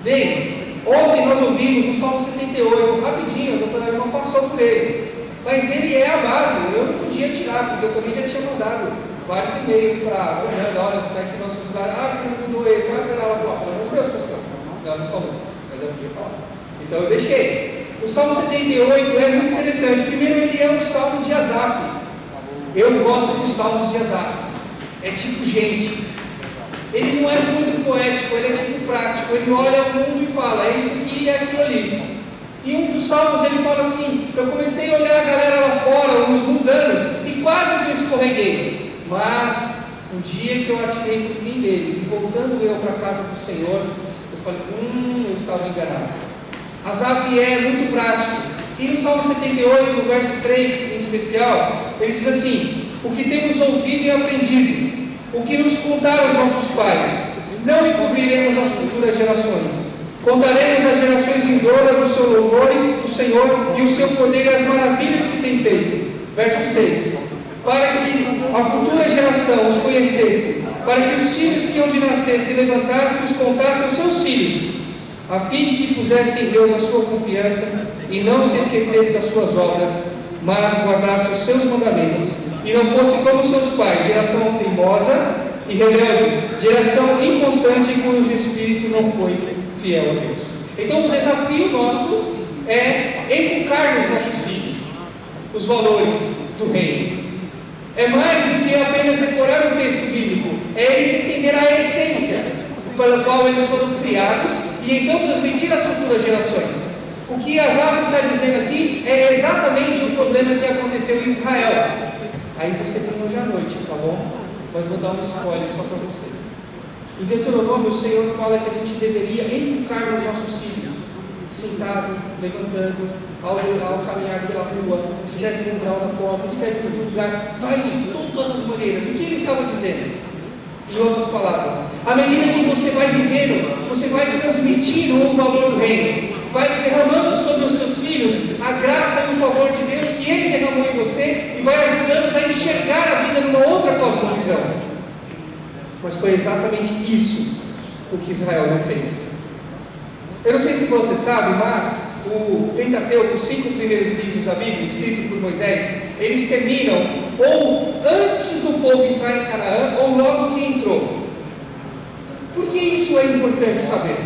Bem, ontem nós ouvimos o Salmo 78, rapidinho, a doutora Irma passou por ele, mas ele é a base, eu não podia tirar, porque eu também já tinha mandado vários e-mails para a Fernanda, olha, está aqui nosso slide, Fernanda mudou esse, Fernanda, ela falou, pelo amor de Deus, pastor, ela não falou, mas eu podia falar, então eu deixei. O Salmo 78 é muito interessante. Primeiro, ele é um salmo de Asaf. Eu gosto dos salmos de Asaf. É tipo gente. Ele não é muito poético, ele é tipo prático. Ele olha o mundo e fala, é isso aqui e é aquilo ali. E um dos salmos ele fala assim, eu comecei a olhar a galera lá fora, os mundanos, e quase que eu escorreguei. Mas, um dia que eu atirei para o fim deles, e voltando eu para a casa do Senhor, eu falei, eu estava enganado. Asaf é muito prático. E no Salmo 78, no verso 3 em especial, ele diz assim, o que temos ouvido e aprendido, o que nos contaram os nossos pais, não encobriremos às futuras gerações. Contaremos às gerações vindouras os seus louvores do Senhor e o seu poder e as maravilhas que tem feito. Verso 6. Para que a futura geração os conhecesse, para que os filhos que hão de nascer se levantassem e os contassem aos seus filhos, a fim de que pusesse em Deus a sua confiança e não se esquecesse das suas obras, mas guardasse os seus mandamentos e não fosse como seus pais, geração teimosa e rebelde, geração inconstante cujo espírito não foi fiel a Deus. Então o desafio nosso é inculcar nos nossos filhos os valores do reino. É mais do que apenas decorar um texto bíblico, é eles entenderem a essência pela qual eles foram criados e então transmitir às futuras gerações. O que Asaf está dizendo aqui é exatamente o problema que aconteceu em Israel. Aí você vem hoje à noite, tá bom? Mas vou dar um spoiler só para você. Em Deuteronômio o Senhor fala que a gente deveria inculcar nos nossos filhos, sentado, levantando, ao caminhar pela rua, escreve no umbral da porta, escreve em todo lugar, faz de todas as maneiras. O que ele estava dizendo? Em outras palavras, à medida que você vai vivendo, você vai transmitindo o valor do reino, vai derramando sobre os seus filhos a graça e o favor de Deus que Ele derramou em você e vai ajudando-os a enxergar a vida numa outra cosmovisão. Mas foi exatamente isso o que Israel não fez. Eu não sei se você sabe, mas o Pentateuco, os 5 primeiros livros da Bíblia, escritos por Moisés, eles terminam ou antes do povo entrar em Canaã, ou logo que entrou. Por que isso é importante saber?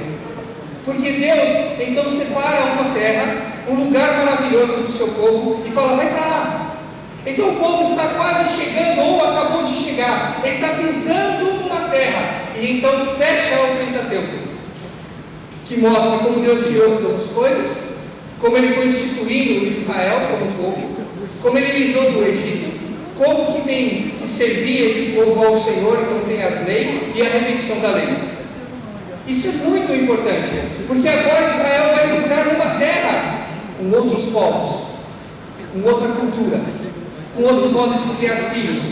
Porque Deus então separa uma terra, um lugar maravilhoso para o seu povo, e fala, vai para lá. Então o povo está quase chegando, ou acabou de chegar, ele está pisando numa terra, e então fecha o Pentateuco, que mostra como Deus criou todas as coisas, como Ele foi instituindo Israel como povo, como Ele livrou do Egito, como que tem que servir esse povo ao Senhor, então tem as leis e a repetição da lei. Isso é muito importante, porque agora Israel vai pisar numa terra com outros povos, com outra cultura, com outro modo de criar filhos,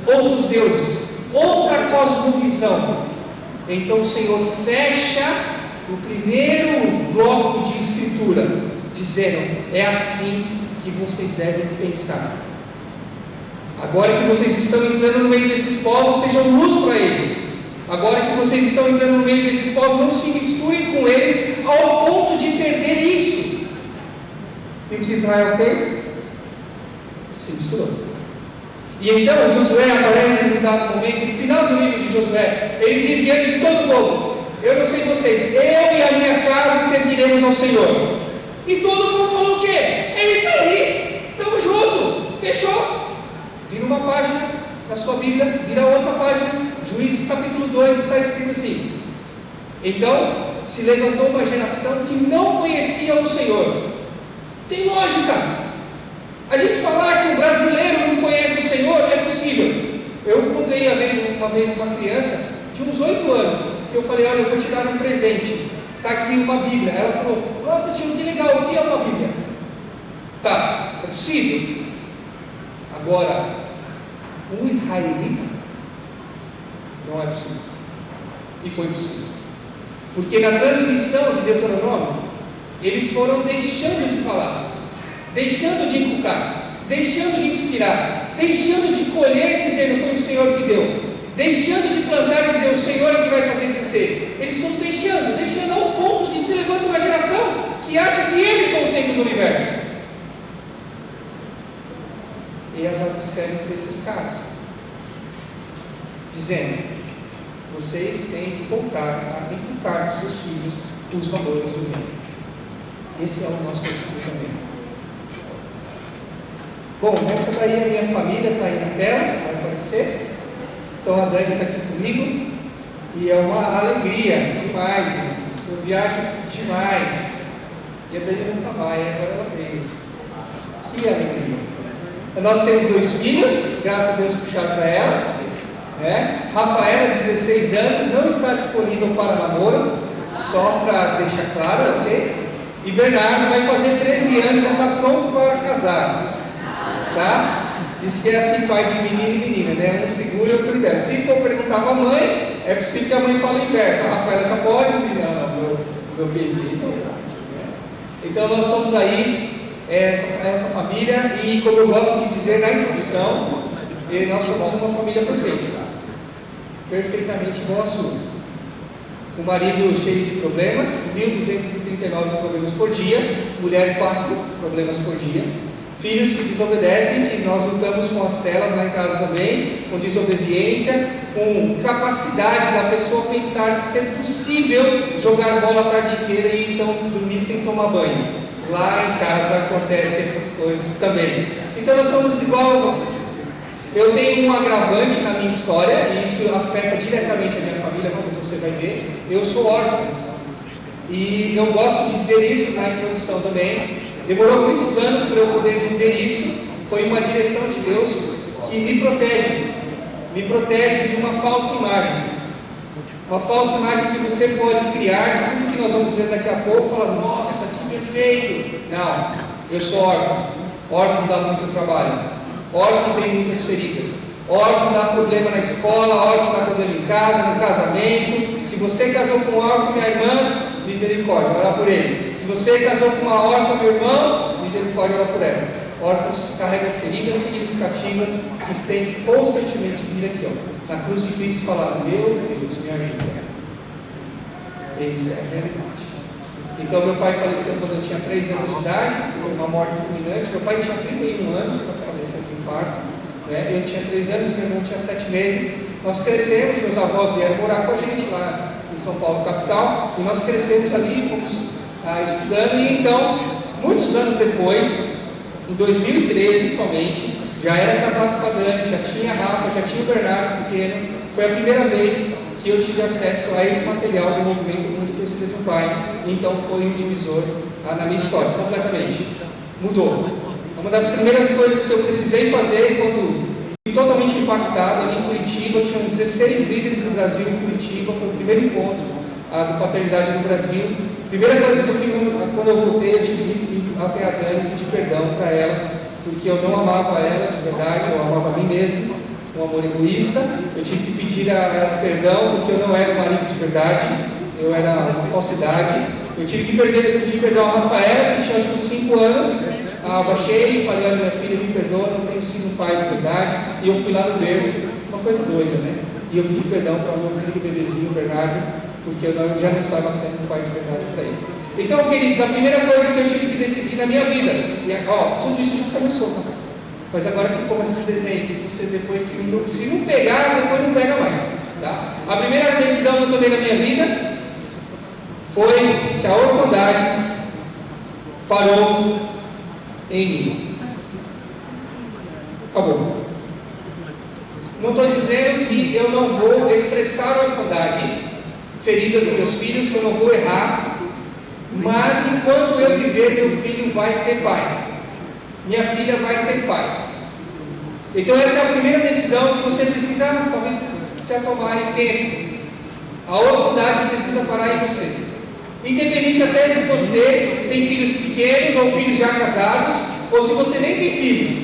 outros deuses, outra cosmovisão. Então o Senhor fecha o primeiro bloco de escritura, dizendo, é assim que vocês devem pensar. Agora que vocês estão entrando no meio desses povos, sejam luz para eles. Agora que vocês estão entrando no meio desses povos, não se misturem com eles ao ponto de perder isso. E o que Israel fez? Se misturou. E então Josué aparece num dado momento, no final do livro de Josué, ele diz diante de todo o povo, eu não sei vocês, eu e a minha casa serviremos ao Senhor. E todo o povo falou o quê? É isso aí, estamos juntos, fechou. Vira uma página da sua Bíblia, vira outra página, Juízes capítulo 2, está escrito assim, então se levantou uma geração que não conhecia o Senhor. Tem lógica, a gente falar que o brasileiro não conhece o Senhor, é possível. Eu encontrei uma vez uma criança de uns 8 anos, que eu falei, olha, eu vou te dar um presente, está aqui uma Bíblia. Ela falou, nossa tio, que legal, o que é uma Bíblia? Tá, é possível. Agora, um israelita, não é possível. E foi possível. Porque na transmissão de Deuteronômio, eles foram deixando de falar, deixando de inculcar, deixando de inspirar, deixando de colher, dizendo, foi o Senhor que deu. Deixando de plantar e dizer, o Senhor é que vai fazer crescer. Eles estão deixando ao ponto de escrevem para esses caras, dizendo: vocês têm que voltar a inculcar nos seus filhos os valores do reino. Esse é o nosso desafio também. Bom, essa daí é a minha família, está aí na tela, vai aparecer. Então a Dani está aqui comigo, e é uma alegria demais, irmão. Eu viajo demais, e a Dani nunca vai, agora ela veio. Que alegria! Nós temos 2 filhos, graças a Deus puxaram para ela, né? Rafaela, 16 anos, não está disponível para namoro, só para deixar claro, ok? E Bernardo vai fazer 13 anos, já está pronto para casar, tá? Diz que é assim, pai de menino e menina, né? Um segura e outro libera. Se for perguntar para a mãe, é possível que a mãe fale o inverso. A Rafaela já pode, meu bebê não pode, né? Então nós somos aí, essa família, e como eu gosto de dizer na introdução, nós somos uma família perfeita, perfeitamente igual a sua. Com o marido cheio de problemas, 1.239 problemas por dia, mulher 4 problemas por dia, filhos que desobedecem, que nós lutamos com as telas lá em casa também, com desobediência, com capacidade da pessoa pensar que ser possível jogar bola a tarde inteira e então dormir sem tomar banho. Lá em casa acontece essas coisas também. Então nós somos igual a vocês. Eu tenho um agravante na minha história, e isso afeta diretamente a minha família, como você vai ver. Eu sou órfão, e eu gosto de dizer isso na introdução também. Demorou muitos anos para eu poder dizer isso. Foi uma direção de Deus que me protege de uma falsa imagem. Uma falsa imagem que você pode criar de tudo que nós vamos ver daqui a pouco. Falar: nossa, que perfeito. Não, eu sou órfão. Órfão dá muito trabalho. Órfão tem muitas feridas. Órfão dá problema na escola, órfão dá problema em casa, no casamento. Se você casou com um órfão, minha irmã, misericórdia, ora por ele. Se você casou com uma órfã, meu irmão, misericórdia, ora por ela. Órfãos carregam feridas significativas que têm que constantemente vir aqui, ó, na cruz de Cristo, falar: meu Deus, me ajuda. Isso é a realidade. Então meu pai faleceu quando eu tinha 3 anos de idade, foi uma morte fulminante. Meu pai tinha 31 anos quando faleceu de infarto, né? Eu tinha 3 anos, meu irmão tinha 7 meses. Nós crescemos, meus avós vieram morar com a gente lá em São Paulo, capital, e nós crescemos ali, fomos estudando, e então, muitos anos depois, em 2013 somente, já era casado com a Dani, já tinha a Rafa, já tinha o Bernardo pequeno. Foi a primeira vez que eu tive acesso a esse material do movimento Mundo Precisa de um Pai. Então foi um divisor na minha história, completamente. Mudou. Uma das primeiras coisas que eu precisei fazer quando fui totalmente impactado ali em Curitiba, tinham 16 líderes do Brasil em Curitiba, foi o primeiro encontro de paternidade no Brasil. Primeira coisa que eu fiz quando eu voltei, eu tive que ir até a Dani e pedir perdão para ela, porque eu não amava ela de verdade, eu amava a mim mesmo, um amor egoísta. Eu tive que pedir a ela perdão, porque eu não era um marido de verdade, eu era uma falsidade. Eu tive que pedir perdão a Rafaela, que tinha acho que uns 5 anos. Abaixei e falei: olha, minha filha, me perdoa, não tenho sido um pai de verdade. E eu fui lá no berço, uma coisa doida, né? E eu pedi perdão para o meu filho, bebezinho, Bernardo, porque eu já não estava sendo um pai de verdade para ele. Então, queridos, a primeira coisa que eu tive que decidir na minha vida, e tudo isso já começou, tá? Mas agora que começa o desenho, que você depois, se não pegar, depois não pega mais, tá? A primeira decisão que eu tomei na minha vida foi que a orfandade parou em mim. Acabou. Não estou dizendo que eu não vou expressar a orfandade, feridas dos meus filhos, que eu não vou errar, mas enquanto eu viver, meu filho vai ter pai, minha filha vai ter pai. Então essa é a primeira decisão que você precisa, talvez, já tomar em tempo. A orfandade precisa parar em você. Independente até se você tem filhos pequenos ou filhos já casados, ou se você nem tem filhos.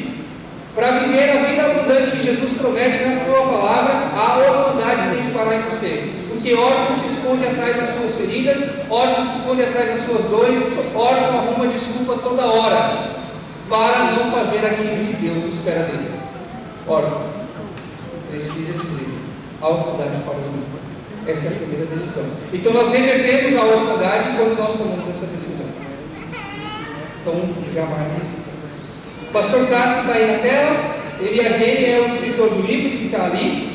Para viver a vida abundante que Jesus promete na sua palavra, a orfandade tem que parar em você. Porque órfão se esconde atrás das suas feridas, órfão se esconde atrás das suas dores, órfão arruma desculpa toda hora para não fazer aquilo que Deus espera dele. Órfão precisa dizer: a orfandade parou em mim. Essa é a primeira decisão. Então nós revertemos a orfandade quando nós tomamos essa decisão. Então já marca esse ponto. O pastor Cássio está aí na tela. Ele e a Jane é o escritor do livro que está ali.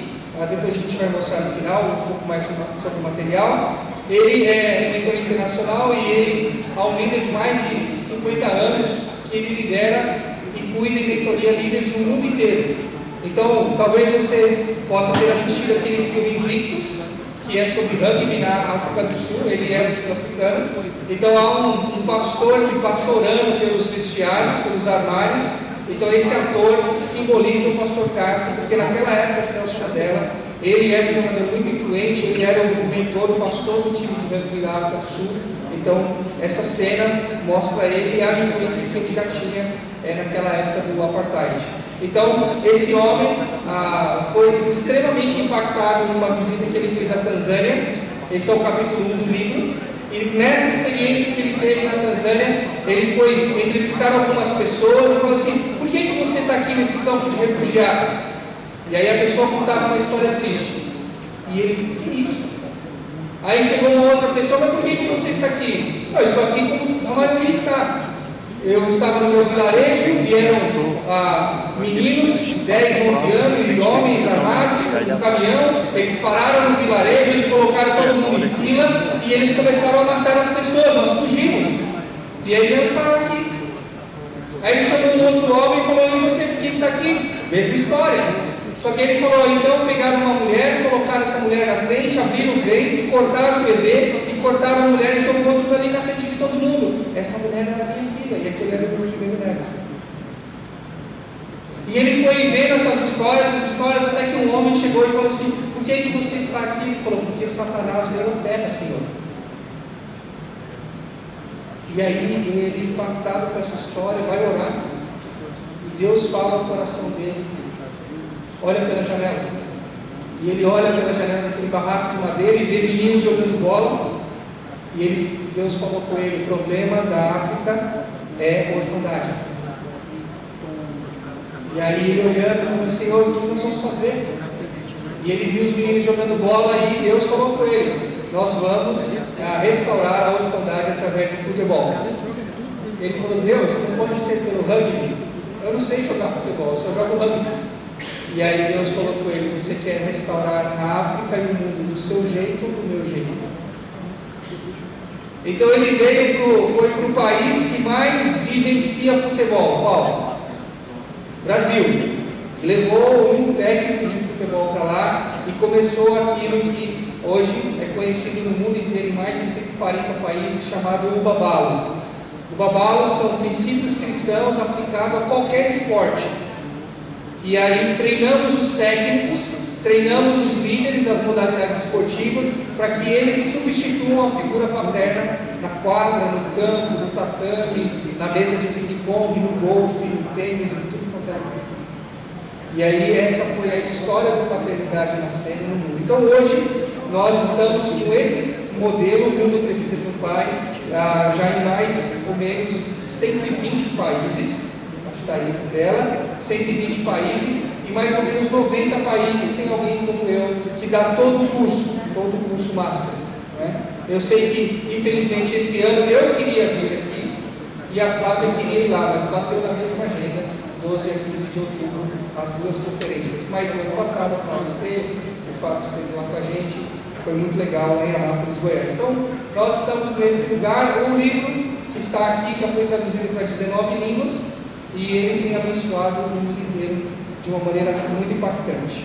Depois a gente vai mostrar no final um pouco mais sobre o material. Ele é mentor internacional e ele é um líder de mais de 50 anos que ele lidera e cuida e mentoria líderes no mundo inteiro. Então, talvez você possa ter assistido aquele filme Invictus, que é sobre rugby na África do Sul. Ele é sul-africano. Então, há um pastor que passa orando pelos vestiários, pelos armários. Então, esse ator simboliza o pastor Cássio, porque naquela época de Nelson Mandela, ele era um jogador muito influente, ele era o mentor, o pastor do time de rugby da África do Sul. Então, essa cena mostra ele e a influência que ele já tinha naquela época do apartheid. Então, esse homem foi extremamente impactado numa visita que ele fez à Tanzânia. Esse é o capítulo 1 do livro. E nessa experiência que ele teve na Tanzânia, ele foi entrevistar algumas pessoas e falou assim: por que você está aqui nesse campo de refugiado? E aí a pessoa contava uma história triste. E ele falou: que isso? Aí chegou uma outra pessoa: mas por que você está aqui? Eu estou aqui como a maioria está. Eu estava no meu vilarejo, vieram meninos de 10, 11 anos e homens armados com um caminhão. Eles pararam no vilarejo, eles colocaram todo mundo em fila e eles começaram a matar as pessoas. Nós fugimos e aí viemos parar aqui. Aí ele chamou um outro homem e falou: e você, por que está aqui? Mesma história. Só que ele falou: então pegaram uma mulher, colocaram essa mulher na frente, abriram o ventre, cortaram o bebê e cortaram a mulher e jogou tudo ali na frente de todo mundo. Essa mulher era minha filha e aquele era o meu primeiro neto. E ele foi vendo essas histórias, até que um homem chegou e falou assim: por que você está aqui? Ele falou: porque Satanás veio à terra, Senhor. E aí ele, impactado com essa história, vai orar. E Deus fala no coração dele: olha pela janela. E ele olha pela janela daquele barraco de madeira e vê meninos jogando bola. E Deus falou com ele: o problema da África é orfandade. E aí ele olhando falou: Senhor, o que nós vamos fazer? E ele viu os meninos jogando bola e Deus falou com ele: nós vamos restaurar a orfandade através do futebol. Ele falou: Deus, não pode ser pelo rugby. Eu não sei jogar futebol, eu só jogo rugby. E aí Deus falou com ele: você quer restaurar a África e o mundo do seu jeito ou do meu jeito? Então ele foi para o país que mais vivencia futebol. Qual? Brasil. E levou um técnico de futebol para lá e começou aquilo que hoje é conhecido no mundo inteiro em mais de 140 países, chamado o Babalo. O Babalo são princípios cristãos aplicados a qualquer esporte. E aí treinamos os técnicos, treinamos os líderes das modalidades esportivas para que eles substituam a figura paterna na quadra, no campo, no tatame, na mesa de ping-pong, no golfe, no tênis, em tudo quanto é lugar. E aí essa foi a história da paternidade nascendo no mundo. Então hoje nós estamos com esse modelo. O mundo precisa de um pai, já em mais ou menos 120 países. Está aí na tela, 120 países, e mais ou menos 90 países tem alguém como eu que dá todo o curso master. Né? Eu sei que, infelizmente, esse ano eu queria vir aqui e a Flávia queria ir lá, mas bateu na mesma agenda, 12 a 15 de outubro, as duas conferências. Mas no ano passado a Flávia esteve, o Fábio esteve lá com a gente, foi muito legal lá em Anápolis, Goiás. Então, nós estamos nesse lugar. O livro que está aqui já foi traduzido para 19 línguas. E ele tem abençoado o mundo inteiro de uma maneira muito impactante.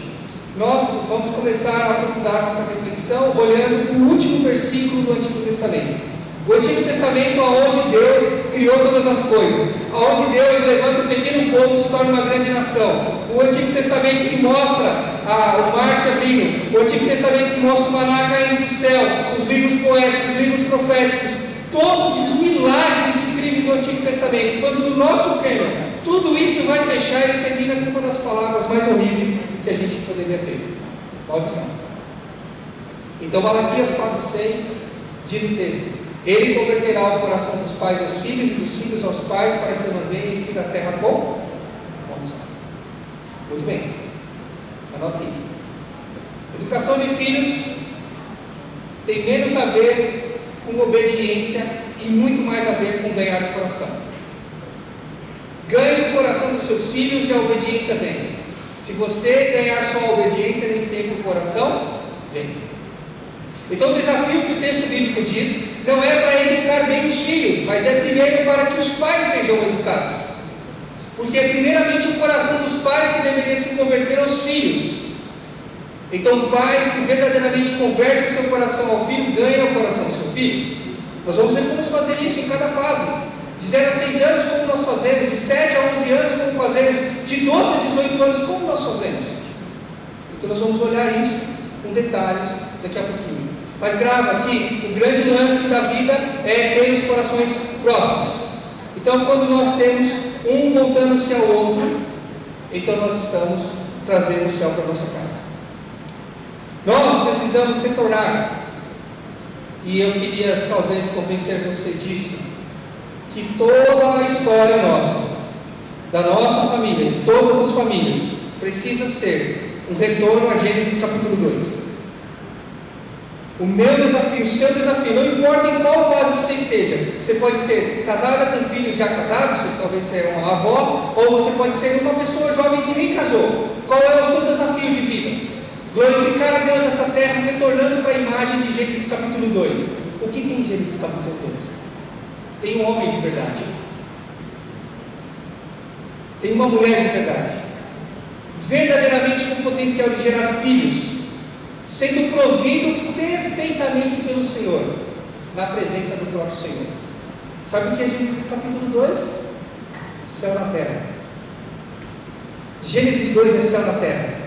Nós vamos começar a aprofundar nossa reflexão olhando o último versículo do Antigo Testamento. O Antigo Testamento, onde Deus criou todas as coisas, onde Deus levanta um pequeno povo e se torna uma grande nação. O Antigo Testamento que mostra o mar se abrindo. O Antigo Testamento que mostra o maná caindo do céu. Os livros poéticos, os livros proféticos. Todos os milagres incríveis do Antigo Testamento. Quando no nosso cânon tudo isso vai fechar, ele termina com uma das palavras mais horríveis que a gente poderia ter: maldição. Então Malaquias 4,6 diz o texto: ele converterá o coração dos pais aos filhos e dos filhos aos pais, para que eu não venha e fira a terra com maldição. Muito bem, anota aí. Educação de filhos tem menos a ver com obediência e muito mais a ver com ganhar o coração. Ganhe o coração dos seus filhos e a obediência vem. Se você ganhar só a obediência, nem sempre o coração vem. Então o desafio que o texto bíblico diz, não é para educar bem os filhos, mas é primeiro para que os pais sejam educados. Porque é primeiramente o coração dos pais que deveria se converter aos filhos. Então pais que verdadeiramente convertem o seu coração ao filho, ganham o coração do seu filho. Nós vamos ver como fazer isso em cada fase. De 0 a 6 anos, como nós fazemos. De 7 a 11 anos, como fazemos. De 12 a 18 anos, como nós fazemos. Então nós vamos olhar isso com detalhes daqui a pouquinho. Mas grava aqui, o grande lance da vida é ter os corações próximos. Então quando nós temos um voltando-se ao outro, então nós estamos trazendo o céu para a nossa casa. Nós precisamos retornar. E eu queria talvez convencer você disso, que toda a história nossa, da nossa família, de todas as famílias, precisa ser um retorno a Gênesis capítulo 2. O meu desafio, o seu desafio, não importa em qual fase você esteja, você pode ser casada com filhos já casados, talvez seja uma avó, ou você pode ser uma pessoa jovem que nem casou. Qual é o seu desafio de vida? Glorificar a Deus nessa terra, retornando para a imagem de Gênesis capítulo 2. O que tem em Gênesis capítulo 2? Tem um homem de verdade, tem uma mulher de verdade, verdadeiramente com potencial de gerar filhos, sendo provido perfeitamente pelo Senhor, na presença do próprio Senhor. Sabe o que é Gênesis capítulo 2? Céu na terra. Gênesis 2 é céu na terra.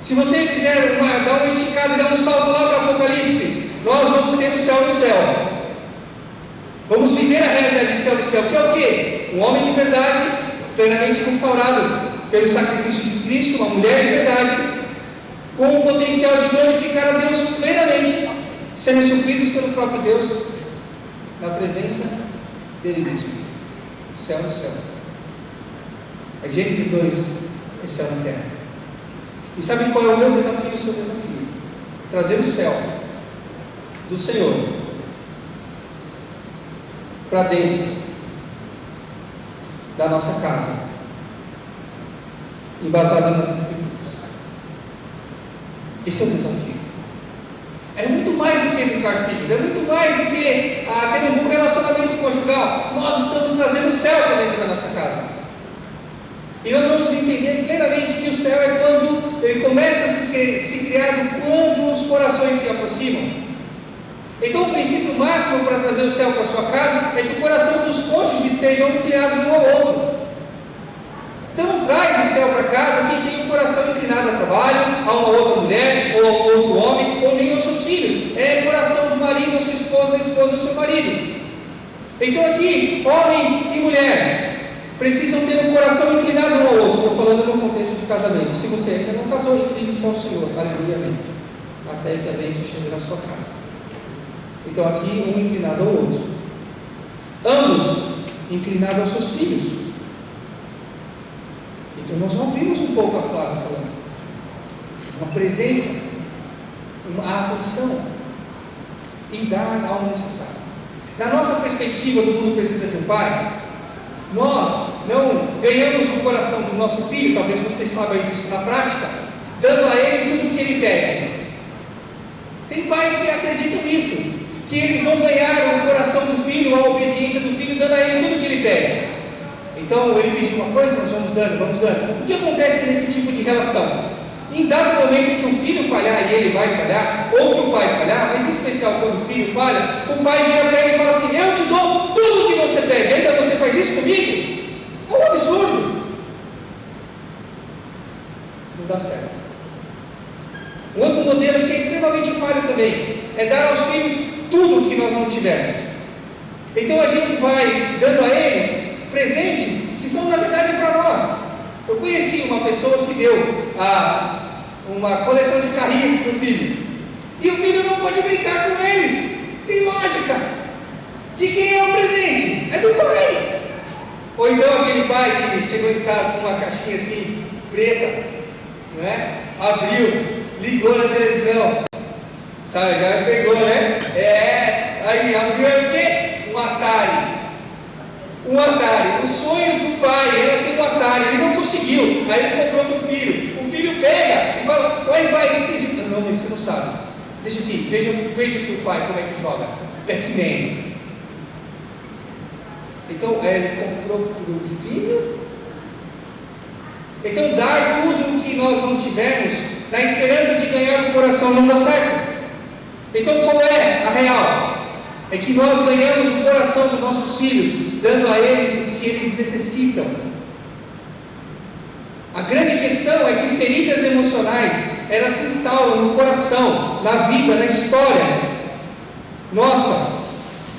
Se você fizer dar uma esticada e dar um salto lá para o Apocalipse, nós vamos ter o céu no céu. Vamos viver a realidade do céu no céu, que é o quê? Um homem de verdade, plenamente restaurado pelo sacrifício de Cristo, uma mulher de verdade, com o potencial de glorificar a Deus plenamente, sendo supridos pelo próprio Deus, na presença dele mesmo. Céu no céu. É Gênesis 2, é céu na terra. E sabe qual é o meu desafio e o seu desafio? Trazer o céu do Senhor para dentro da nossa casa, embasado nas Escrituras. Esse é o desafio. É muito mais do que educar filhos, é muito mais do que ter um bom relacionamento conjugal. Nós estamos trazendo o céu para dentro da nossa casa. E nós vamos entender plenamente que o céu é quando ele começa a se criar quando os corações se aproximam. Então o princípio máximo para trazer o céu para a sua casa é que o coração dos cônjuges estejam inclinados um ao outro. Então não traz o céu para casa quem tem o coração inclinado a trabalho, a uma outra mulher, ou a um outro homem, ou nem aos seus filhos. É o coração do marido, da sua esposa, da esposa do seu marido. Então aqui, homem e mulher precisam ter um coração inclinado um ao outro. Estou falando no contexto de casamento. Se você ainda não casou, incline-se ao Senhor. Aleluia, amém. Até que a bênção chegue na sua casa. Então aqui, um inclinado ao outro. Ambos inclinados aos seus filhos. Então nós ouvimos um pouco a Flávia falando. Uma presença, uma atenção e dar ao necessário. Na nossa perspectiva do mundo precisa de um pai, nós não ganhamos o coração do nosso filho, talvez vocês saibam disso na prática, dando a ele tudo o que ele pede. Tem pais que acreditam nisso, que eles vão ganhar o coração do filho, a obediência do filho, dando a ele tudo o que ele pede. Então ele pediu uma coisa, nós vamos dando, vamos dando. O que acontece nesse tipo de relação? Em dado momento que o filho falhar e ele vai falhar, ou que o pai falhar, mas em especial quando o filho falha, o pai vira para ele e fala assim: eu te dou tudo o que você pede, ainda você faz isso comigo? É um absurdo. Não dá certo. Um outro modelo que é extremamente falho também é dar aos filhos tudo o que nós não tivemos. Então a gente vai dando a eles presentes que são na verdade para nós. Eu conheci uma pessoa que deu uma coleção de carrinhos para o filho, e o filho não pode brincar com eles. Tem lógica. De quem é o presente? É do pai. Ou então aquele pai que chegou em casa com uma caixinha assim preta, não é? Abriu, ligou na televisão, sabe, já pegou, né? Aí abriu o quê? Um Atari. um Atari. O sonho do pai era ter um Atari, ele não conseguiu, aí ele comprou para o filho pega e fala, pai, é esquisito. Não, você não sabe, deixa aqui, veja aqui o pai, como é que joga, Pac-Man. Então, ele comprou para o filho. Então, dar tudo o que nós não tivermos, na esperança de ganhar o coração, não dá certo. Então, qual é a real? É que nós ganhamos o coração dos nossos filhos, dando a eles o que eles necessitam. A grande questão é que feridas emocionais, elas se instalam no coração, na vida, na história nossa,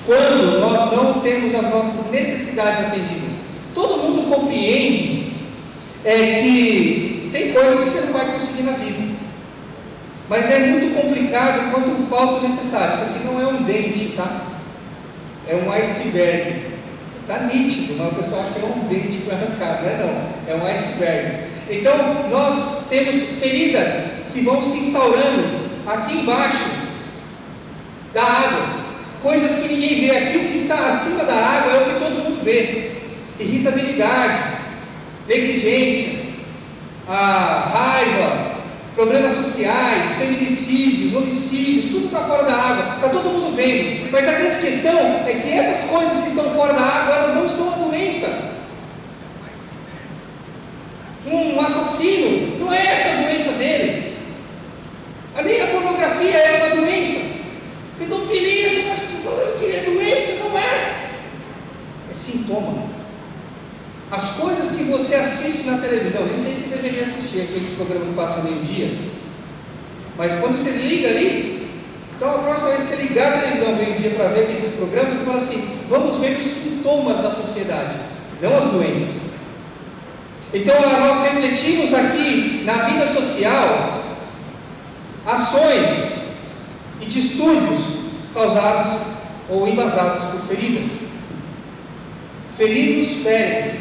quando nós não temos as nossas necessidades atendidas. Todo mundo compreende que tem coisas que você não vai conseguir na vida, mas é muito complicado quando falta o necessário. Isso aqui não é um dente, tá? É um iceberg. Está nítido, mas o pessoal acha que é um dente que foi arrancado. Não é não, é um iceberg. Então, nós temos feridas que vão se instaurando aqui embaixo da água. Coisas que ninguém vê. Aqui o que está acima da água é o que todo mundo vê. Irritabilidade, negligência, a raiva, problemas sociais, feminicídios, homicídios, tudo está fora da água, está todo mundo vendo. Mas a grande questão é que essas coisas que estão fora da água, elas não são a doença. Um assassino, não é essa a doença dele. Nem a pornografia é uma doença. Pedofilia, não estou falando que é doença, não é. É sintoma. As coisas que você assiste na televisão, nem sei se deveria assistir aqueles programas que passam meio-dia, mas quando você liga ali, então a próxima vez que você ligar a televisão meio-dia para ver aqueles programas, você fala assim, vamos ver os sintomas da sociedade, não as doenças. Então nós refletimos aqui na vida social, ações e distúrbios causados ou embasados por feridas. Feridos ferem.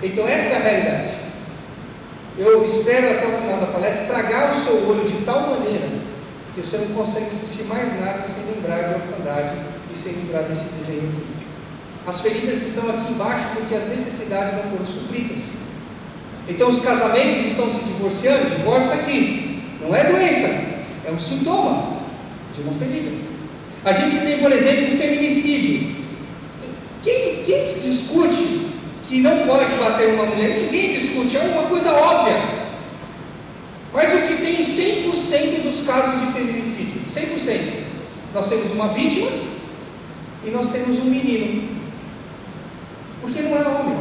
Então essa é a realidade. Eu espero até o final da palestra tragar o seu olho de tal maneira que você não consegue assistir mais nada sem lembrar de orfandade e sem lembrar desse desenho aqui. As feridas estão aqui embaixo porque as necessidades não foram supridas. Então os casamentos estão se divorciando, o divórcio está aqui. Não é doença, é um sintoma de uma ferida. A gente tem, por exemplo, o feminicídio. Quem discute que não pode bater uma mulher? Ninguém discute, é uma coisa óbvia. Mas o que tem 100% dos casos de feminicídio? 100%. Nós temos uma vítima e nós temos um menino. Porque não é homem,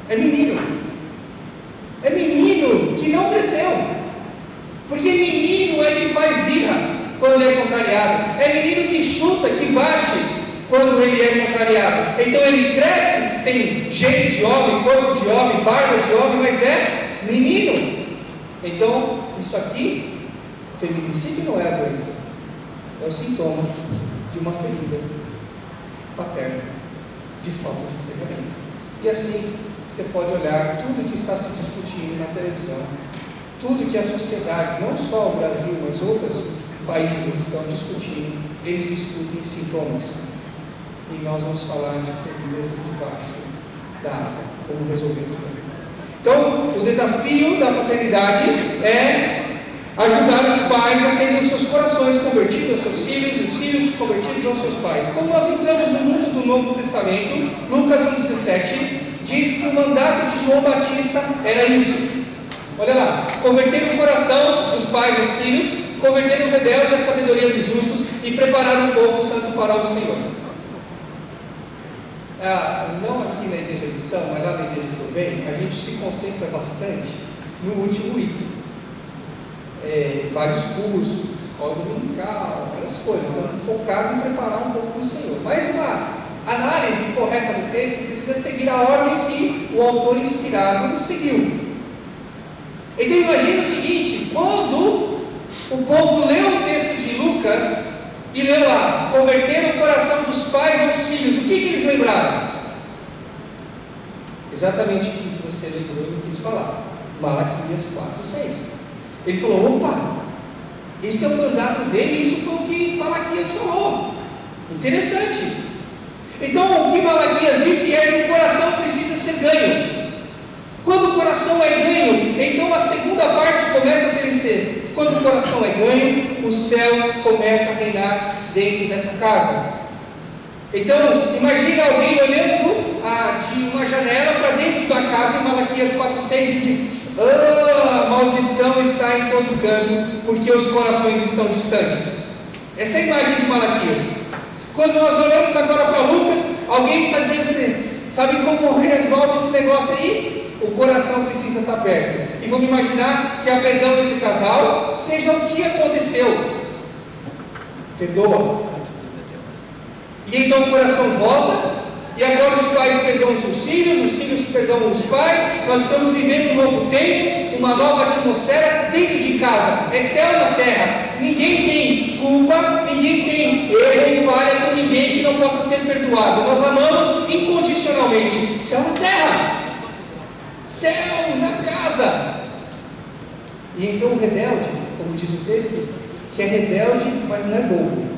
é menino. É menino que não cresceu. Porque menino é que faz birra quando é contrariado. É menino que chuta, que bate quando ele é contrariado. Então ele cresce, tem jeito de homem, corpo de homem, barba de homem, mas é menino. Então, isso aqui, feminicídio não é a doença, é o sintoma de uma ferida paterna, de falta de treinamento. E assim, você pode olhar tudo que está se discutindo na televisão, tudo que as sociedades, não só o Brasil, mas outros países estão discutindo, eles discutem sintomas. E nós vamos falar de feridas debaixo da água, como resolver tudo. Então, o desafio da paternidade é ajudar os pais a terem os seus corações convertidos aos seus filhos, os filhos convertidos aos seus pais. Quando nós entramos no mundo do Novo Testamento, Lucas 1,17 diz que o mandato de João Batista era isso. Olha lá, converter o coração dos pais aos filhos, converter o rebelde à sabedoria dos justos e preparar um povo santo para o Senhor. Não aqui na igreja de missão, mas lá na igreja que eu venho, a gente se concentra bastante no último item. Vários cursos, escola dominical, várias coisas. Então, focado em preparar um povo para o Senhor. Mas uma análise correta do texto precisa seguir a ordem que o autor inspirado seguiu. Então imagina o seguinte, quando o povo leu o texto de Lucas e leu lá, converter o coração dos pais aos filhos, o que eles lembraram? Exatamente o que você lembrou e não quis falar. Malaquias 4:6. Ele falou, opa, esse é o mandato dele, e isso foi o que Malaquias falou. Interessante. Então, o que Malaquias disse é que o coração precisa ser ganho. Quando o coração é ganho, então a segunda parte começa a crescer. Quando o coração é ganho, o céu começa a reinar dentro dessa casa. Então, imagine alguém olhando de uma janela para dentro da casa em Malaquias 4,6 e diz: a maldição está em todo canto, porque os corações estão distantes. Essa é a imagem de Malaquias. Quando nós olhamos agora para Lucas, alguém está dizendo assim: sabe como resolve esse negócio aí? O coração precisa estar perto. E vamos imaginar que a perdão entre o casal seja o que aconteceu. Perdoa. E então o coração volta. E agora os pais perdoam os filhos perdoam os pais. Nós estamos vivendo um novo tempo, uma nova atmosfera dentro de casa. É céu na terra. Ninguém tem culpa, ninguém tem erro e falha com ninguém que não possa ser perdoado. Nós amamos incondicionalmente. Céu na terra. Céu na casa. E então o rebelde, como diz o texto, que é rebelde, mas não é bobo.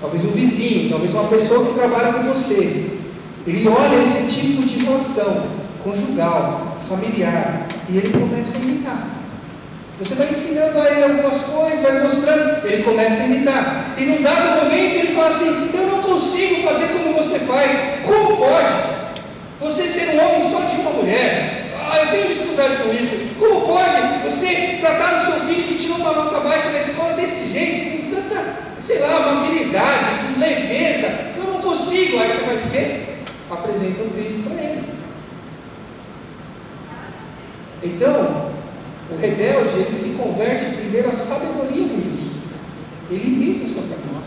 Talvez um vizinho, talvez uma pessoa que trabalha com você, ele olha esse tipo de relação conjugal, familiar, e ele começa a imitar. Você vai ensinando a ele algumas coisas, vai mostrando, ele começa a imitar. E num dado momento ele fala assim: eu não consigo fazer como você faz. Como pode? Você ser um homem só de uma mulher? Eu tenho dificuldade com isso. Como pode você tratar o seu filho que tirou uma nota baixa na escola desse jeito, com tanta, amabilidade, com leveza? Eu não consigo. Aí você faz o quê? Apresenta o Cristo para ele. Então, o rebelde, ele se converte primeiro à sabedoria do justo. Ele imita o seu caminho,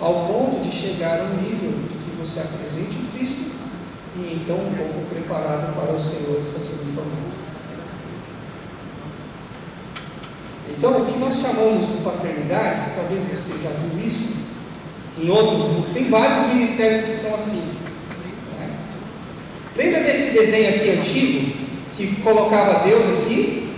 ao ponto de chegar a um nível de que você apresente o Cristo. E então o povo preparado para o Senhor está sendo formado. Então, o que nós chamamos de paternidade, que talvez você já viu isso em outros, tem vários ministérios que são assim, né? Lembra desse desenho aqui antigo, que colocava Deus aqui,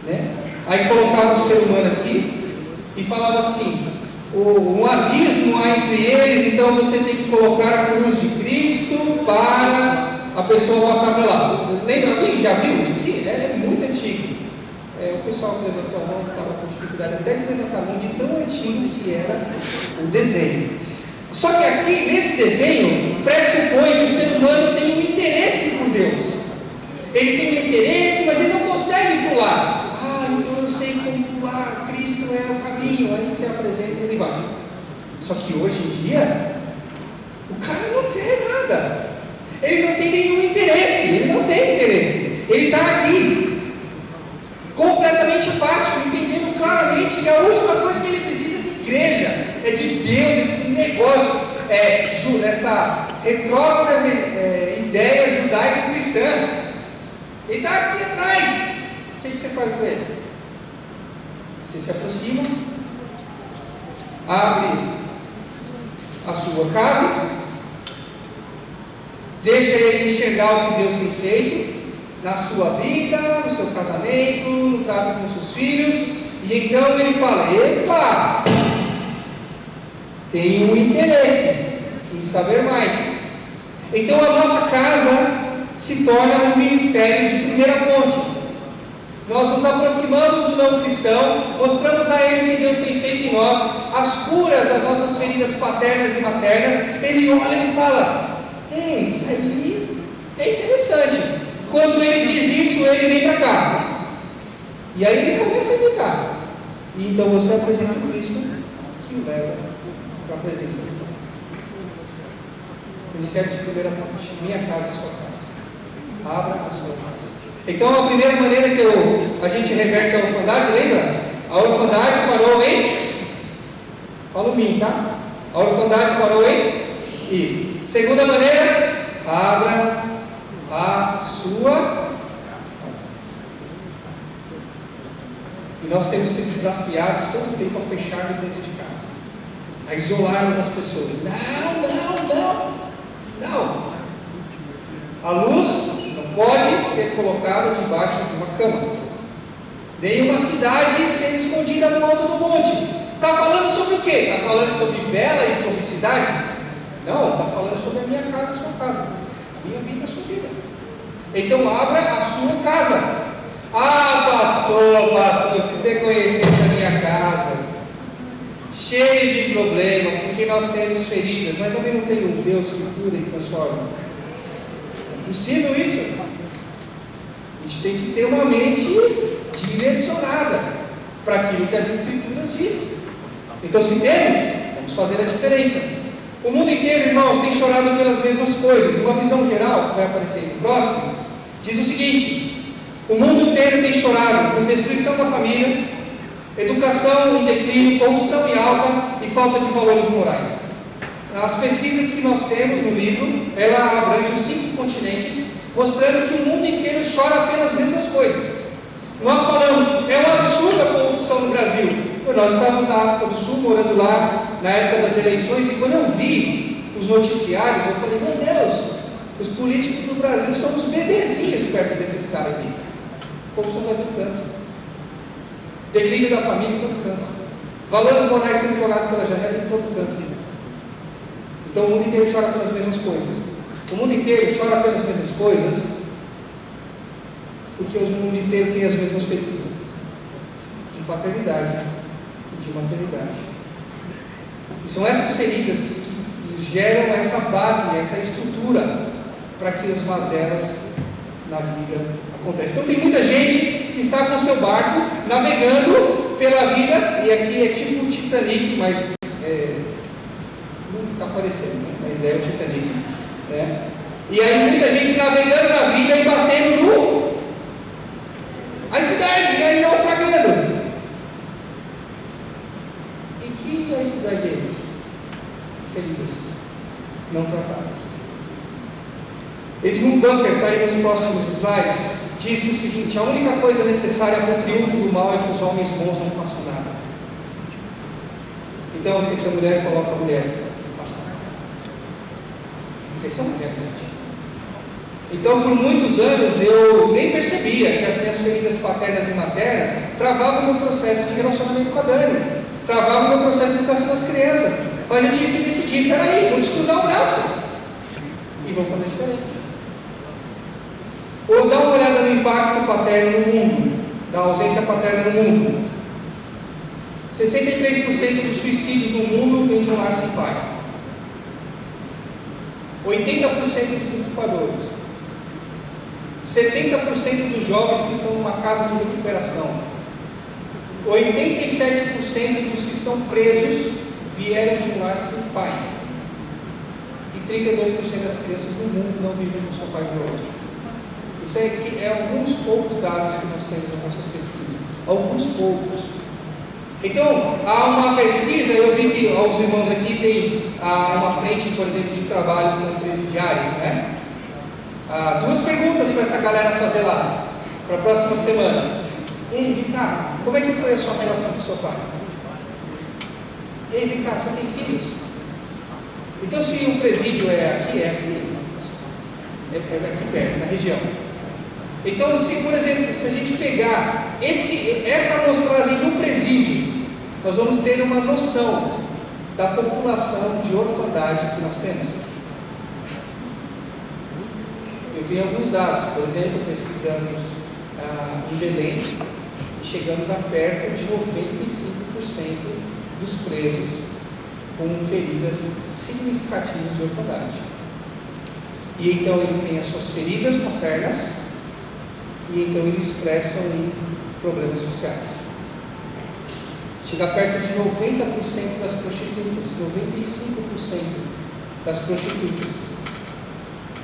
né? Aí colocava o ser humano aqui, e falava assim: um abismo há entre eles, então você tem que colocar a cruz de Cristo para a pessoa passar por lá. Lembra? Alguém já viu isso aqui? É muito antigo. O pessoal que levantou a mão estava com dificuldade até de levantar a mão, de tão antigo que era o desenho. Só que aqui, nesse desenho, pressupõe que o ser humano tem um interesse por Deus. Ele tem um interesse, mas ele não consegue pular. Então eu sei como pular, Cristo é o caminho. Aí você apresenta e ele vai. Só que hoje em dia, o cara não tem nada. Ele não tem nenhum interesse. Ele não tem interesse. Ele está aqui, completamente apático, entendendo claramente que a última coisa que ele precisa é de igreja, é de Deus, esse negócio, essa retrógrada ideia judaico-cristã. Ele está aqui atrás. O que você faz com ele? Você se aproxima, abre a sua casa, deixa ele enxergar o que Deus tem feito na sua vida, no seu casamento, no trato com seus filhos, e então ele fala: epa, tem um interesse em saber mais. Então a nossa casa se torna um ministério de primeira ponte. Nós nos aproximamos do não cristão, mostramos a ele o que Deus tem feito em nós, as curas das nossas feridas paternas e maternas. Ele olha e fala: isso aí é interessante. Quando ele diz isso, ele vem para cá. E aí ele começa a imitar. E então você apresenta o Cristo que o leva para a presença de Deus. Ministério de primeira ponte: minha casa é sua casa. Abra a sua casa. Então a primeira maneira que a gente reverte a orfandade, lembra? A orfandade parou em... Fala o mim, tá? A orfandade parou em... Isso. Segunda maneira: abra a sua casa. E nós temos sido desafiados todo o tempo a fecharmos dentro de casa, a isolarmos as pessoas. Não. A luz pode ser colocada debaixo de uma cama. Nenhuma cidade ser escondida no alto do monte. Está falando sobre o quê? Está falando sobre vela e sobre cidade? Não, está falando sobre a minha casa, a sua casa. A minha vida, a sua vida. Então abra a sua casa. Ah, pastor, se você conhecesse a minha casa, cheio de problema, porque nós temos feridas, mas também não tem um Deus que cura e transforma. É possível isso? A gente tem que ter uma mente direcionada para aquilo que as Escrituras dizem. Então, se temos, vamos fazer a diferença. O mundo inteiro, irmãos, tem chorado pelas mesmas coisas. Uma visão geral, que vai aparecer aí no próximo, diz o seguinte: o mundo inteiro tem chorado por destruição da família, educação em declínio, corrupção em alta e falta de valores morais. As pesquisas que nós temos no livro, ela abrange os 5 continentes, mostrando que o mundo inteiro chora pelas mesmas coisas. Nós falamos, é um absurdo a corrupção no Brasil. Nós estávamos na África do Sul, morando lá, na época das eleições, e quando eu vi os noticiários, eu falei, meu Deus, os políticos do Brasil são uns bebezinhos perto desses caras aqui. Corrupção está em todo canto. Declínio da família em todo canto. Valores morais sendo jogados pela janela em todo canto. Então o mundo inteiro chora pelas mesmas coisas. O mundo inteiro chora pelas mesmas coisas porque o mundo inteiro tem as mesmas feridas de paternidade e de maternidade. E são essas feridas que geram essa base, essa estrutura para que as mazelas na vida aconteçam. Então tem muita gente que está com seu barco navegando pela vida, e aqui é tipo o Titanic, mas não está aparecendo, né? Mas é o Titanic, né? E aí muita gente navegando na vida e batendo no iceberg, e aí naufragando. E que iceberg é esse? Feridas não tratadas. Edmund Bunker, está aí nos próximos slides, disse o seguinte: a única coisa necessária para o triunfo do mal é que os homens bons não façam nada. Então, se a mulher coloca a mulher, não faça nada. Essa é uma realidade. Então, por muitos anos, eu nem percebia que as minhas feridas paternas e maternas travavam o meu processo de relacionamento com a Dani, travavam o meu processo de educação das crianças. Mas eu tive que decidir: peraí, vamos cruzar o braço e vamos fazer diferente. Ou dá uma olhada no impacto paterno no mundo, da ausência paterna no mundo. 63% dos suicídios no mundo vem de um lar sem pai. 80% dos estupradores. 70% dos jovens que estão numa casa de recuperação. 87% dos que estão presos vieram de um lar sem pai. E 32% das crianças no mundo não vivem com seu pai biológico. Isso aqui é alguns poucos dados que nós temos nas nossas pesquisas. Alguns poucos. Então, há uma pesquisa, eu vi que os irmãos aqui têm uma frente, por exemplo, de trabalho com presidiários, né? 2 perguntas para essa galera fazer lá, para a próxima semana. Ei, vem cá, como é que foi a sua relação com o seu pai? Ei, vem cá, você tem filhos? Então, se o presídio é aqui perto, na região. Então, se, por exemplo, se a gente pegar essa amostragem do presídio, nós vamos ter uma noção da população de orfandade que nós temos. Eu tenho alguns dados. Por exemplo, pesquisamos em Belém e chegamos a perto de 95% dos presos com feridas significativas de orfandade. E então ele tem as suas feridas paternas, e então ele expressa em problemas sociais. Chega perto de 90% das prostitutas, 95% das prostitutas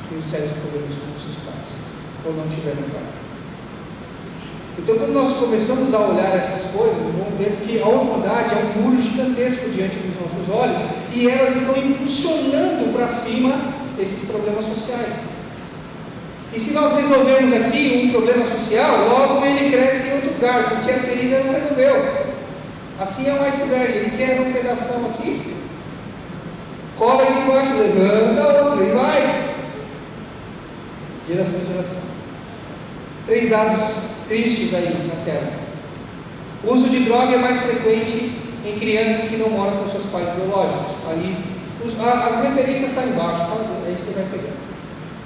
têm sérios problemas com seus pais, ou não tiveram pai. Então, quando nós começamos a olhar essas coisas, vamos ver que a orfandade é um muro gigantesco diante dos nossos olhos, e elas estão impulsionando para cima esses problemas sociais. E se nós resolvermos aqui um problema social, logo ele cresce em outro lugar, porque a ferida não resolveu. Assim é um iceberg, ele quebra um pedação aqui, cola aqui embaixo, levanta outro e vai. Geração em geração. 3 dados tristes aí na tela. O uso de droga é mais frequente em crianças que não moram com seus pais biológicos. Ali As referências estão embaixo, tá? Aí você vai pegar.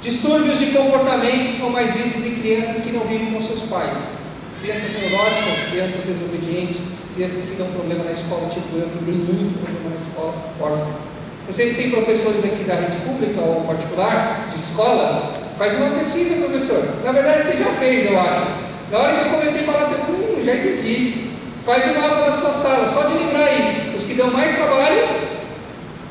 Distúrbios de comportamento são mais vistos em crianças que não vivem com seus pais. Crianças neuróticas, crianças desobedientes, crianças que dão problema na escola, tipo eu, que dei muito problema na escola, órfão. Não sei se tem professores aqui da rede pública ou particular, de escola. Faz uma pesquisa, professor. Na verdade, você já fez, eu acho. Na hora que eu comecei a falar, você, já entendi. Faz um mapa da sua sala, só de lembrar aí. Os que dão mais trabalho,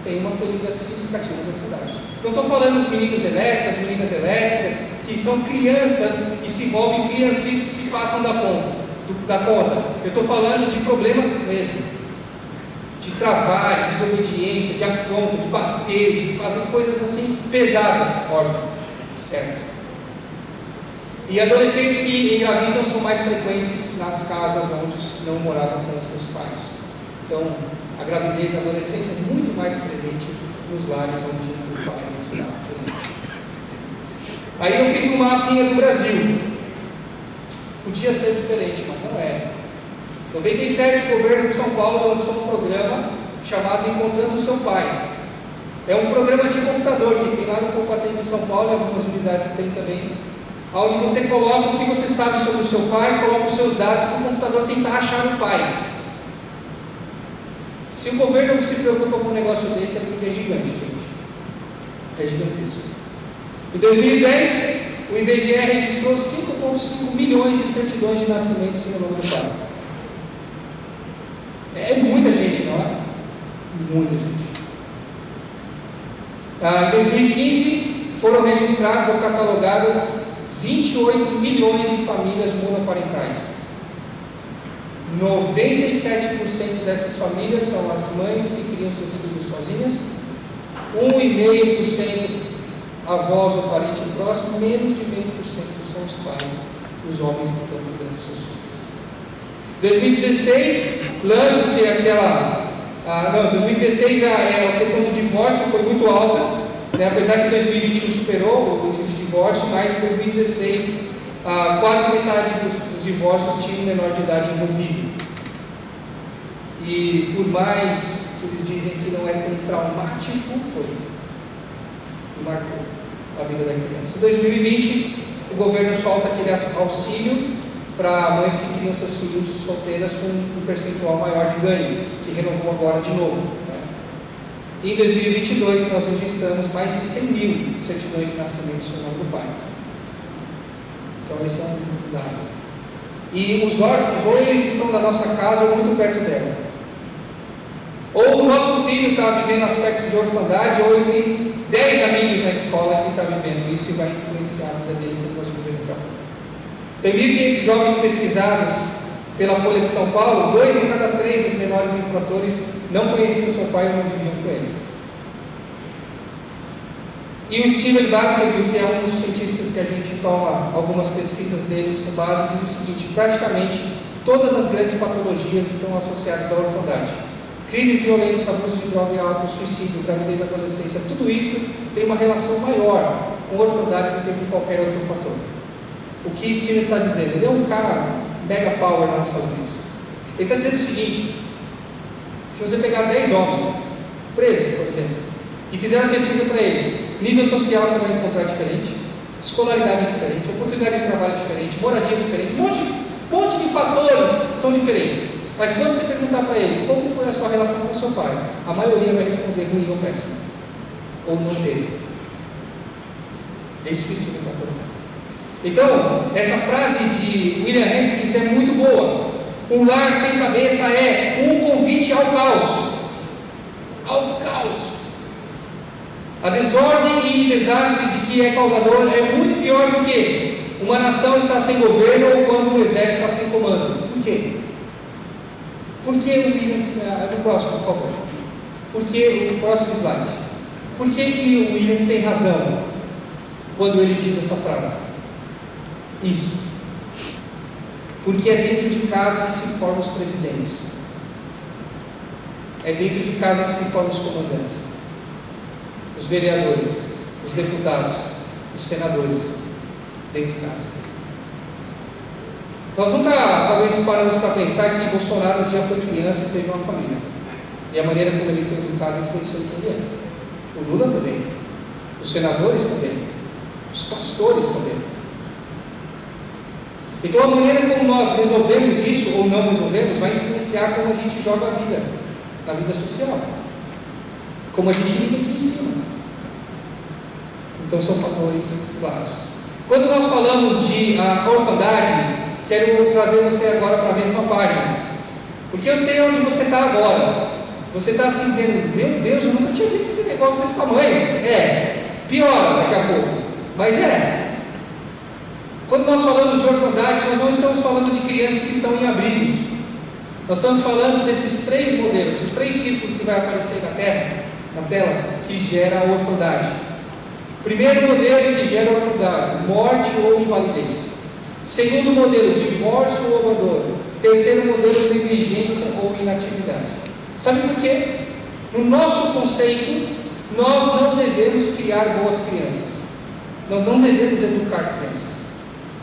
tem uma ferida significativa na faculdade. Não estou falando dos meninos elétricos, meninas elétricas, que são crianças e se envolvem em criancices que passam da conta. Eu estou falando de problemas mesmo. De travar, de desobediência, de afronta, de bater, de fazer coisas assim pesadas. Óbvio, certo. E adolescentes que engravidam são mais frequentes nas casas onde não moravam com seus pais. Então, a gravidez e a adolescência é muito mais presente nos lares onde o pai não está presente. Aí eu fiz um mapinha do Brasil. Podia ser diferente, mas não é. Em 97, o governo de São Paulo lançou um programa chamado Encontrando o Seu Pai. É um programa de computador que tem lá no Compatente de São Paulo, e algumas unidades tem também, onde você coloca o que você sabe sobre o seu pai, coloca os seus dados para o computador tentar achar o pai. Se o governo não se preocupa com um negócio desse, é porque é gigante, gente. É gigantesco. Em 2010, o IBGE registrou 5,5 milhões de certidões de nascimento sem o nome do pai. É muita gente, não é? Muita gente. Em 2015, foram registradas ou catalogadas 28 milhões de famílias monoparentais. 97% dessas famílias são as mães que criam seus filhos sozinhas, 1,5% avós ou parente próximo, menos de 20% são os pais, os homens que estão cuidando dos seus filhos. 2016, lança-se aquela... 2016 a questão do divórcio foi muito alta, né? Apesar que 2021 superou o índice de divórcio, mas em 2016 quase metade dos divórcios tinham menor de idade envolvido. E por mais que eles dizem que não é tão traumático, foi. E marcou a vida da criança. Em 2020, o governo solta aquele auxílio para mães que criam seus filhos solteiras com um percentual maior de ganho, que renovou agora de novo. Né? E em 2022, nós registramos mais de 100 mil certidões de nascimento no nome do pai. Então, esse é um dado. E os órfãos, ou eles estão na nossa casa ou muito perto dela. Ou o nosso filho está vivendo aspectos de orfandade, ou ele tem 10 amigos na escola que está vivendo isso e vai influenciar a vida dele, como nós vamos ver daqui a pouco. Tem 1.500 jovens pesquisados pela Folha de São Paulo, 2 em cada 3 dos menores infratores não conheciam seu pai ou não viviam com ele. E o Steven Baskerville, que é um dos cientistas que a gente toma algumas pesquisas dele com base, diz o seguinte: praticamente todas as grandes patologias estão associadas à orfandade. Crimes violentos, abuso de droga e álcool, suicídio, gravidez e adolescência, tudo isso tem uma relação maior com orfandade do que com qualquer outro fator. O que Steven está dizendo? Ele é um cara mega power lá nos Estados Unidos. Ele está dizendo o seguinte: se você pegar 10 homens presos, por exemplo, e fizer uma pesquisa para ele, nível social você vai encontrar diferente, escolaridade diferente, oportunidade de trabalho diferente, moradia diferente, um monte de fatores são diferentes. Mas quando você perguntar para ele como foi a sua relação com o seu pai, a maioria vai responder ruim ou péssimo, ou não teve. É isso que Steven está falando. Então, essa frase de William Hendricks é muito boa. Um lar sem cabeça é um convite ao caos. Ao caos. A desordem e desastre de que é causador é muito pior do que uma nação está sem governo ou quando um exército está sem comando. Por quê? Por que o William... No próximo, por favor. Por que o próximo slide? Por que o Williams tem razão quando ele diz essa frase? Isso. Porque é dentro de casa que se formam os presidentes. É dentro de casa que se formam os comandantes, os vereadores, os deputados, os senadores. Dentro de casa. Nós nunca, talvez, paramos para pensar que Bolsonaro um dia foi criança e teve uma família. E a maneira como ele foi educado influenciou quem ele é. O Lula também. Os senadores também. Os pastores também. Então a maneira como nós resolvemos isso ou não resolvemos vai influenciar como a gente joga a vida, na vida social, como a gente lida aqui em cima. Então são fatores claros. Quando nós falamos de orfandade, quero trazer você agora para a mesma página, porque eu sei onde você está agora. Você está assim dizendo, meu Deus, eu nunca tinha visto esse negócio desse tamanho. Piora daqui a pouco, mas quando nós falamos de orfandade, nós não estamos falando de crianças que estão em abrigos. Nós estamos falando desses 3 modelos, esses 3 círculos que vai aparecer na tela, que gera a orfandade. Primeiro modelo que gera orfandade, morte ou invalidez. Segundo modelo, divórcio ou abandono. Terceiro modelo, negligência ou inatividade. Sabe por quê? No nosso conceito, nós não devemos criar boas crianças. Nós não devemos educar crianças.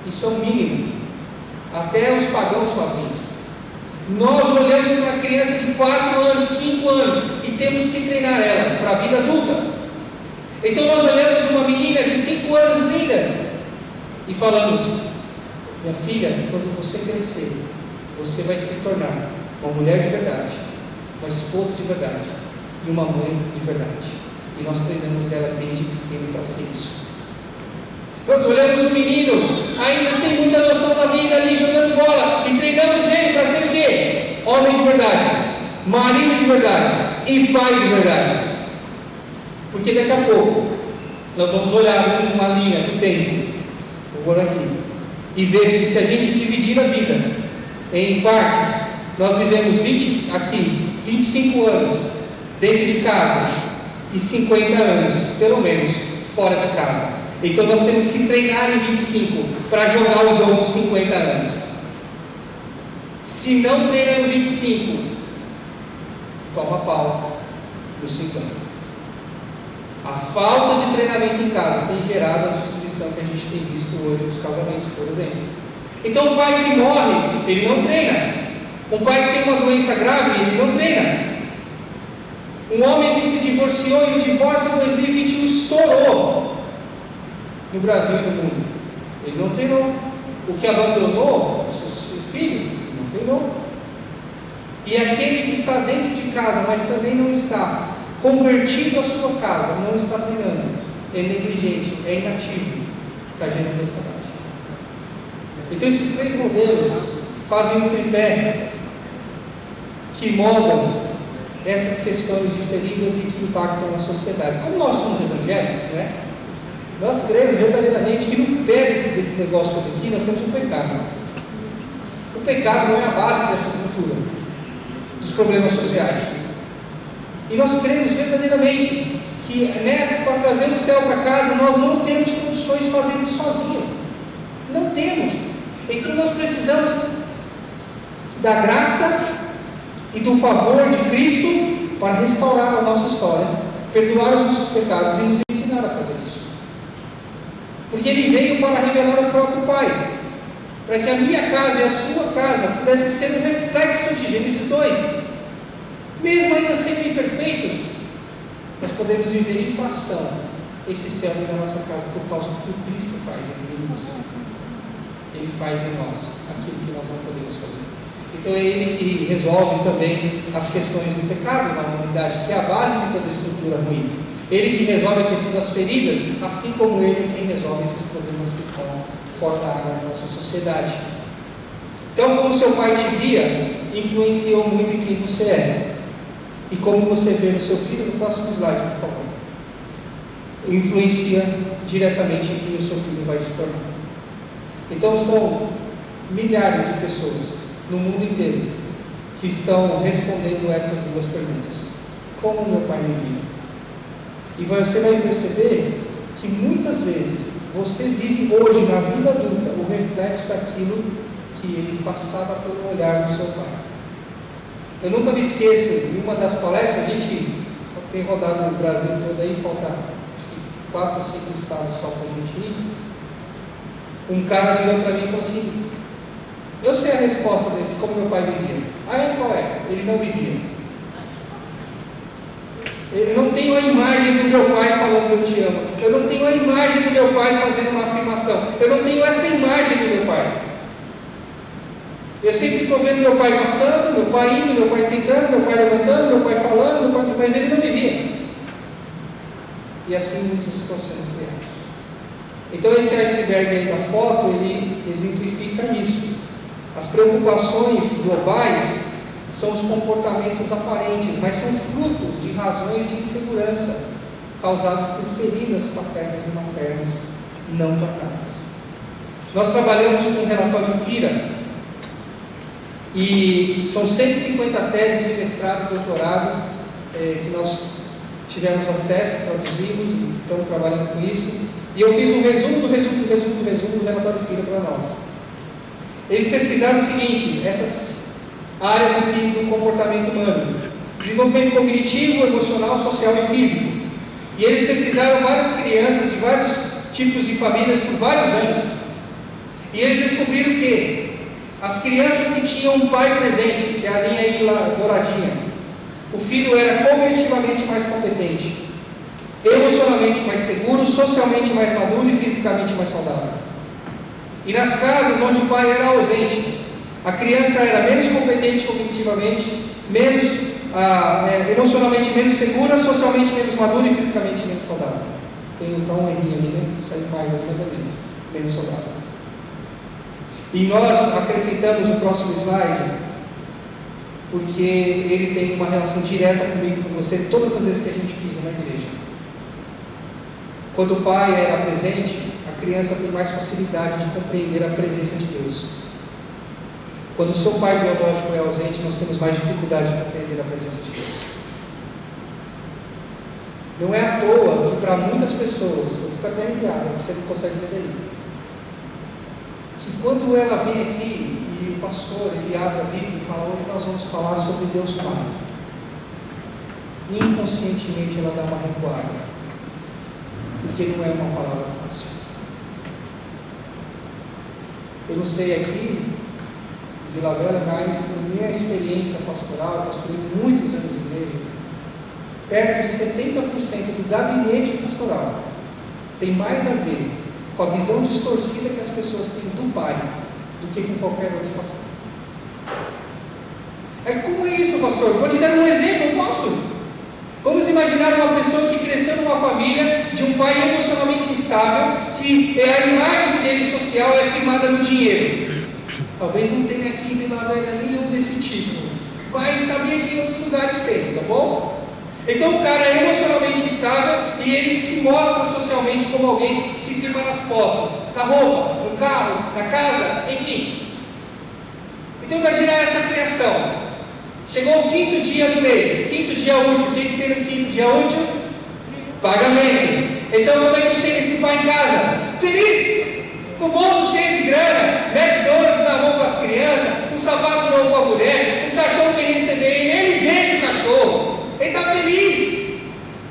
Isso é o mínimo. Até os pagãos fazem isso. Nós olhamos para uma criança de 4 anos, 5 anos e temos que treinar ela para a vida adulta. Então nós olhamos uma menina de 5 anos linda e falamos, minha filha, quando você crescer, você vai se tornar uma mulher de verdade, uma esposa de verdade e uma mãe de verdade. E nós treinamos ela desde pequeno para ser isso. Nós olhamos um menino, ainda sem muita noção da vida ali, jogando bola, e treinamos ele para ser o quê? Homem de verdade, marido de verdade e pai de verdade. Porque daqui a pouco, nós vamos olhar uma linha do tempo, vou olhar aqui, e ver que se a gente dividir a vida em partes, nós vivemos 25 anos dentro de casa e 50 anos, pelo menos, fora de casa. Então nós temos que treinar em 25 para jogar o jogo de 50 anos. Se não treina no 25, toma pau nos 50. A falta de treinamento em casa tem gerado a destruição que a gente tem visto hoje nos casamentos, por exemplo. Então o pai que morre, ele não treina. Um pai que tem uma doença grave, ele não treina. Um homem que se divorciou e o divórcio em 2021 estourou no Brasil e no mundo. Ele não treinou. O que abandonou os seus filhos, ele não treinou. E aquele que está dentro de casa, mas também não está convertido à sua casa, não está treinando, é negligente, é inativo, está gerando orfandade. Então esses 3 modelos fazem um tripé que moldam essas questões de feridas e que impactam a sociedade. Como nós somos evangélicos, né? Nós cremos verdadeiramente que no pé desse negócio todo aqui nós temos um pecado. O pecado não é a base dessa estrutura dos problemas sociais. E nós cremos verdadeiramente que para trazer o céu para casa nós não temos condições de fazer isso sozinhos. Não temos. Então nós precisamos da graça e do favor de Cristo para restaurar a nossa história, perdoar os nossos pecados e nos ensinar a fazer isso. Porque Ele veio para revelar o próprio Pai, para que a minha casa e a sua casa pudessem ser um reflexo de Gênesis 2. Mesmo ainda sendo imperfeitos, nós podemos viver em fação esse céu na nossa casa por causa do que o Cristo faz em mim e você. Ele faz em nós aquilo que nós não podemos fazer. Então é Ele que resolve também as questões do pecado na humanidade, que é a base de toda a estrutura ruim. Ele que resolve a questão das feridas, assim como Ele é quem resolve esses problemas que estão fora da água na nossa sociedade. Então, como seu pai te via, influenciou muito em quem você é. E como você vê no seu filho, no próximo slide, por favor, influencia diretamente em quem o seu filho vai se tornar. Então são milhares de pessoas no mundo inteiro que estão respondendo essas 2 perguntas. Como meu pai me via? E você vai perceber que muitas vezes você vive hoje na vida adulta o reflexo daquilo que ele passava pelo olhar do seu pai. Eu nunca me esqueço, em uma das palestras, a gente tem rodado o Brasil todo aí, falta acho que 4 ou 5 estados só para a gente ir. Um cara virou para mim e falou assim: eu sei a resposta desse, como meu pai me via. Aí qual é? Ele não me via. Eu não tenho a imagem do meu pai falando eu te amo. Eu não tenho a imagem do meu pai fazendo uma afirmação. Eu não tenho essa imagem do meu pai. Eu sempre estou vendo meu pai passando, meu pai indo, meu pai sentando, meu pai levantando, meu pai falando, mas ele não me via. E assim muitos estão sendo criados. Então esse iceberg aí da foto, ele exemplifica isso. As preocupações globais são os comportamentos aparentes, mas são frutos de razões de insegurança causadas por feridas paternas e maternas não tratadas. Nós trabalhamos com um relatório FIRA, e são 150 teses de mestrado e doutorado que nós tivemos acesso, traduzimos e estamos trabalhando com isso. E eu fiz um resumo do relatório FIRA para nós. Eles pesquisaram o seguinte, essas áreas aqui do comportamento humano: desenvolvimento cognitivo, emocional, social e físico. E eles pesquisaram várias crianças de vários tipos de famílias por vários anos. E eles descobriram que as crianças que tinham um pai presente, que é a linha aí lá, douradinha, o filho era cognitivamente mais competente, emocionalmente mais seguro, socialmente mais maduro e fisicamente mais saudável. E nas casas onde o pai era ausente, a criança era menos competente cognitivamente, emocionalmente menos segura, socialmente menos madura e fisicamente menos saudável. Tem então um errinho ali, né? Isso aí mais ou menos saudável. E nós acrescentamos o próximo slide, porque ele tem uma relação direta comigo e com você todas as vezes que a gente pisa na igreja. Quando o pai era presente, a criança tem mais facilidade de compreender a presença de Deus. Quando o seu pai biológico é ausente, nós temos mais dificuldade de compreender a presença de Deus. Não é à toa que para muitas pessoas, eu fico até arrepiado, você não consegue ver daí, que quando ela vem aqui e o pastor ele abre a Bíblia e fala: hoje nós vamos falar sobre Deus Pai, inconscientemente ela dá uma recuada, porque não é uma palavra fácil. Eu não sei aqui Vila Velha, mas na minha experiência pastoral, eu pastorei muitos anos em igreja, perto de 70% do gabinete pastoral tem mais a ver com a visão distorcida que as pessoas têm do pai, do que com qualquer outro fator. Como é isso, pastor? Vou te dar um exemplo, eu posso? Vamos imaginar uma pessoa que cresceu numa família de um pai emocionalmente instável, que a imagem dele social é firmada no dinheiro. Talvez não tenha aqui em Vila Velha nenhum desse tipo, mas sabia que em outros lugares tem, tá bom? Então o cara é emocionalmente instável e ele se mostra socialmente como alguém que se firma nas posses, na roupa, no carro, na casa, enfim. Então imagina essa criação. Chegou o quinto dia do mês, quinto dia útil. O que tem no quinto dia útil? Pagamento. Então como é que chega esse pai em casa? Feliz, com o bolso cheio de grana, McDonald's na mão para as crianças, um sapato novo para a mulher, o cachorro vem receber ele beija o cachorro. Ele está feliz,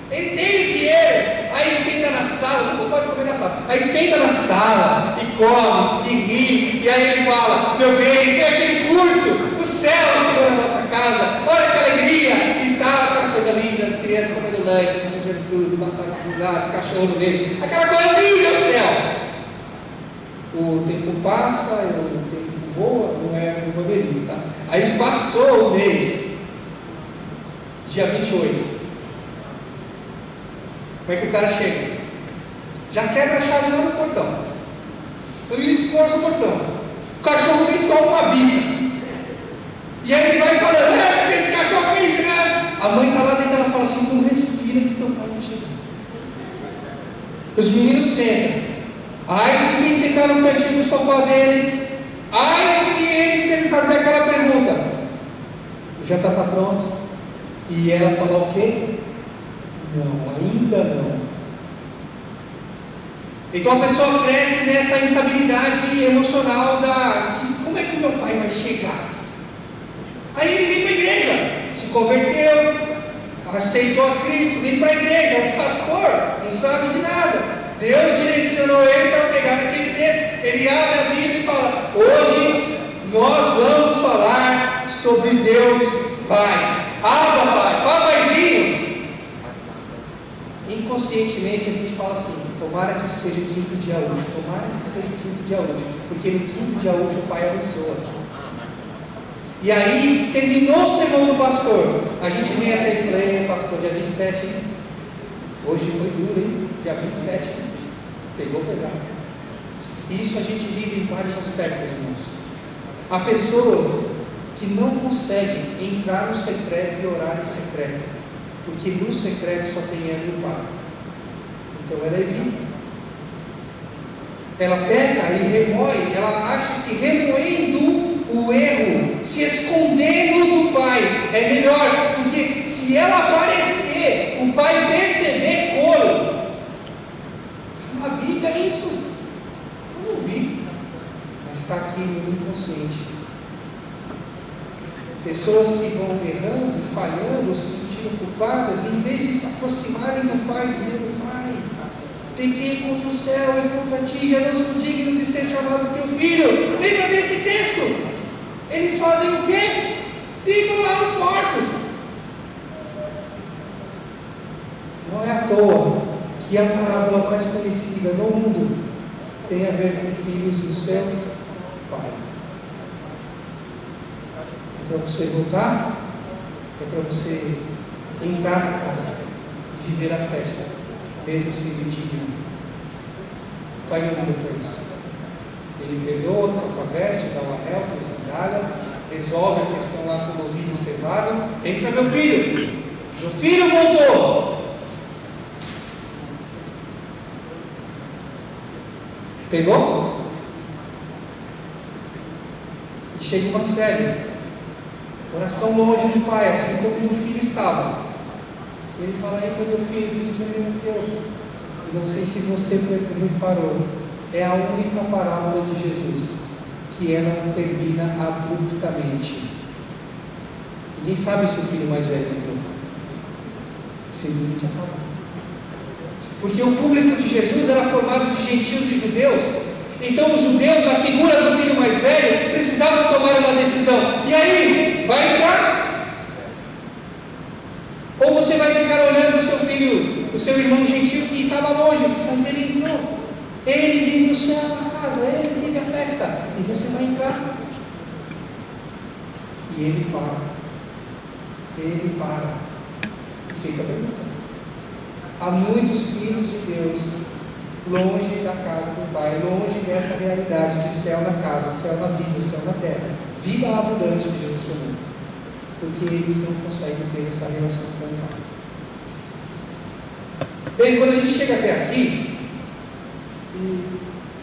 ele tem dinheiro. Aí senta na sala, nunca pode comer na sala. Aí senta na sala e come e ri. E aí ele fala: meu bem, tem aquele curso, o céu chegou na nossa casa, olha que alegria e tal, aquela coisa linda, as crianças comendo lanche, comendo tudo, batata do lado, cachorro no meio, aquela coisa linda o céu. O tempo passa, o tempo voa, não é um bobeirinho, tá? Aí passou o mês. Dia 28. Como é que o cara chega? Já quebra a chave lá no portão. Ele força o portão. O cachorro vem e toma uma bica. E aí ele vai falando: esse cachorro vem jogando. A mãe está lá dentro, ela fala assim: não respira que teu pai não chegou. Os meninos sentam. Ai, ninguém sentar no cantinho do sofá dele. Ai, se ele fazer aquela pergunta: o jantar está pronto? E ela falou o quê? Não, ainda não. Então a pessoa cresce nessa instabilidade emocional como é que meu pai vai chegar? Aí ele vem para a igreja, se converteu, aceitou a Cristo, vem para a igreja, é um pastor, não sabe de nada. Deus direcionou ele para pregar naquele texto. Ele abre a Bíblia e fala: hoje nós vamos falar sobre Deus Pai. Pai, papaizinho. Em inconscientemente a gente fala assim: tomara que seja o quinto dia útil, tomara que seja o quinto dia útil, porque no quinto dia útil o Pai abençoa. E aí, terminou o sermão do pastor, a gente vem até e fala: pastor, dia 27, hein? Hoje foi duro, hein? Dia 27, hein? Pegou pesado. Isso a gente lida em vários aspectos, irmãos. Há pessoas que não conseguem entrar no secreto e orar em secreto, porque no secreto só tem ela e o Pai. Então ela evita. Ela peca e remoe, ela acha que remoendo o erro, se escondendo do Pai, é melhor, porque se ela aparecer, o Pai perceber couro. Está na Bíblia isso. Eu não vi, mas está aqui no inconsciente. Pessoas que vão errando, falhando, se sentindo culpadas, em vez de se aproximarem do Pai, dizendo: Pai, pequei contra o céu e contra ti, já não sou digno de ser chamado teu filho. Lembra desse texto? Eles fazem o quê? Ficam lá nos porcos. Não é à toa que a parábola mais conhecida no mundo tem a ver com filhos do seu Pai. É para você voltar, é para você entrar na casa e viver a festa, mesmo sendo digno. O Pai não liga para isso. Ele perdoa, troca a veste, dá o anel, põe sandália, resolve a questão lá com o novilho cevado. Entra, meu filho! Meu filho voltou! Pegou? E chega o mais velho, coração longe do pai, assim como o filho estava. Ele fala: entra, meu filho, tudo que é meu é teu. E não sei se você reparou, é a única parábola de Jesus que ela termina abruptamente. Ninguém sabe se o filho mais velho entrou. Simplesmente acabou. Porque o público de Jesus era formado de gentios e judeus. Então os judeus, na figura do filho mais velho, precisavam tomar uma decisão. E aí, vai entrar? Ou você vai ficar olhando o seu filho, o seu irmão gentio que estava longe, mas ele entrou. Ele vive o céu na casa, ele vive a festa. E você vai entrar. E ele para. Ele para. E fica perguntando. Há muitos filhos de Deus longe da casa do Pai, longe dessa realidade de céu na casa, céu na vida, céu na terra, vida abundante que Jesus chamou, porque eles não conseguem ter essa relação com o Pai. Bem, quando a gente chega até aqui, e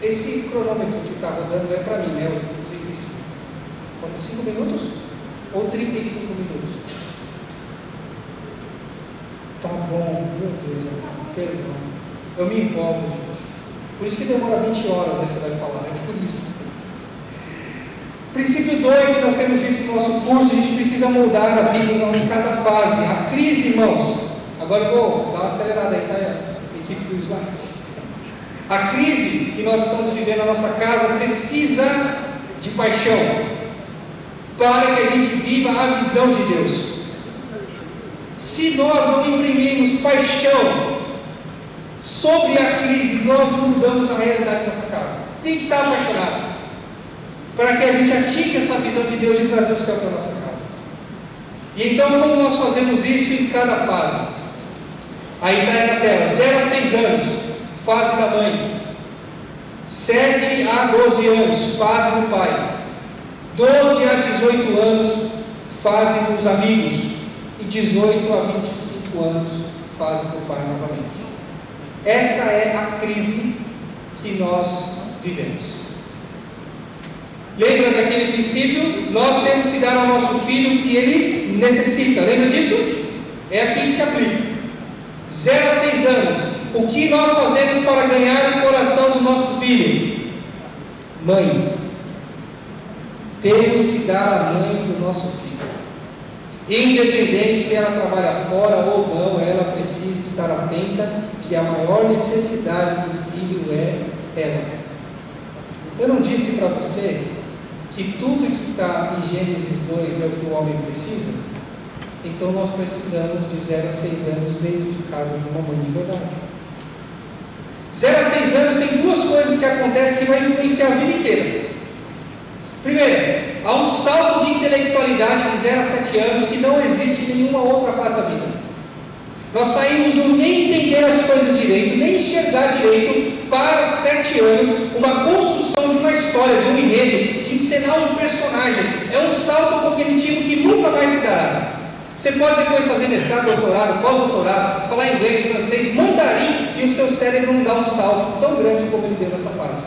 esse cronômetro que está rodando é para mim, né? O 35. Falta 5 minutos? Ou 35 minutos? Tá bom, meu Deus, perdão. Eu me empolgo, gente. Por isso que demora 20 horas, aí você vai falar, é por isso. Princípio 2, que nós temos visto no nosso curso, a gente precisa moldar a vida em cada fase. A crise, irmãos, agora eu vou dar uma acelerada aí, tá? A equipe do slide. A crise que nós estamos vivendo na nossa casa precisa de paixão, para que a gente viva a visão de Deus. Se nós não imprimirmos paixão sobre a crise, nós não mudamos a realidade da nossa casa. Tem que estar apaixonado, para que a gente atinja essa visão de Deus e trazer o céu para a nossa casa. E então, como nós fazemos isso em cada fase? Aí está aí na tela: 0 a 6 anos, fase da mãe; 7 a 12 anos, fase do pai; 12 a 18 anos, fase dos amigos; e 18 a 25 anos, fase do pai novamente. Essa é a crise que nós vivemos. Lembra daquele princípio? Nós temos que dar ao nosso filho o que ele necessita. Lembra disso? É aqui que se aplica. 0 a 6 anos. O que nós fazemos para ganhar o coração do nosso filho? Mãe. Temos que dar a mãe para o nosso filho. Independente se ela trabalha fora ou não, ela precisa estar atenta que a maior necessidade do filho é ela. Eu não disse para você que tudo que está em Gênesis 2 é o que o homem precisa? Então nós precisamos de 0 a 6 anos dentro de casa de uma mãe de verdade. 0 a 6 anos tem duas coisas que acontecem que vai influenciar a vida inteira. Primeiro, há um salto de intelectualidade de 0 a 7 anos que não existe em nenhuma outra fase da vida. Nós saímos do nem entender as coisas direito, nem enxergar direito, para 7 anos, uma construção de uma história, de um enredo, de encenar um personagem. É um salto cognitivo que nunca mais se dará. Você pode depois fazer mestrado, doutorado, pós-doutorado, falar inglês, francês, mandarim, e o seu cérebro não dá um salto tão grande como ele deu nessa fase.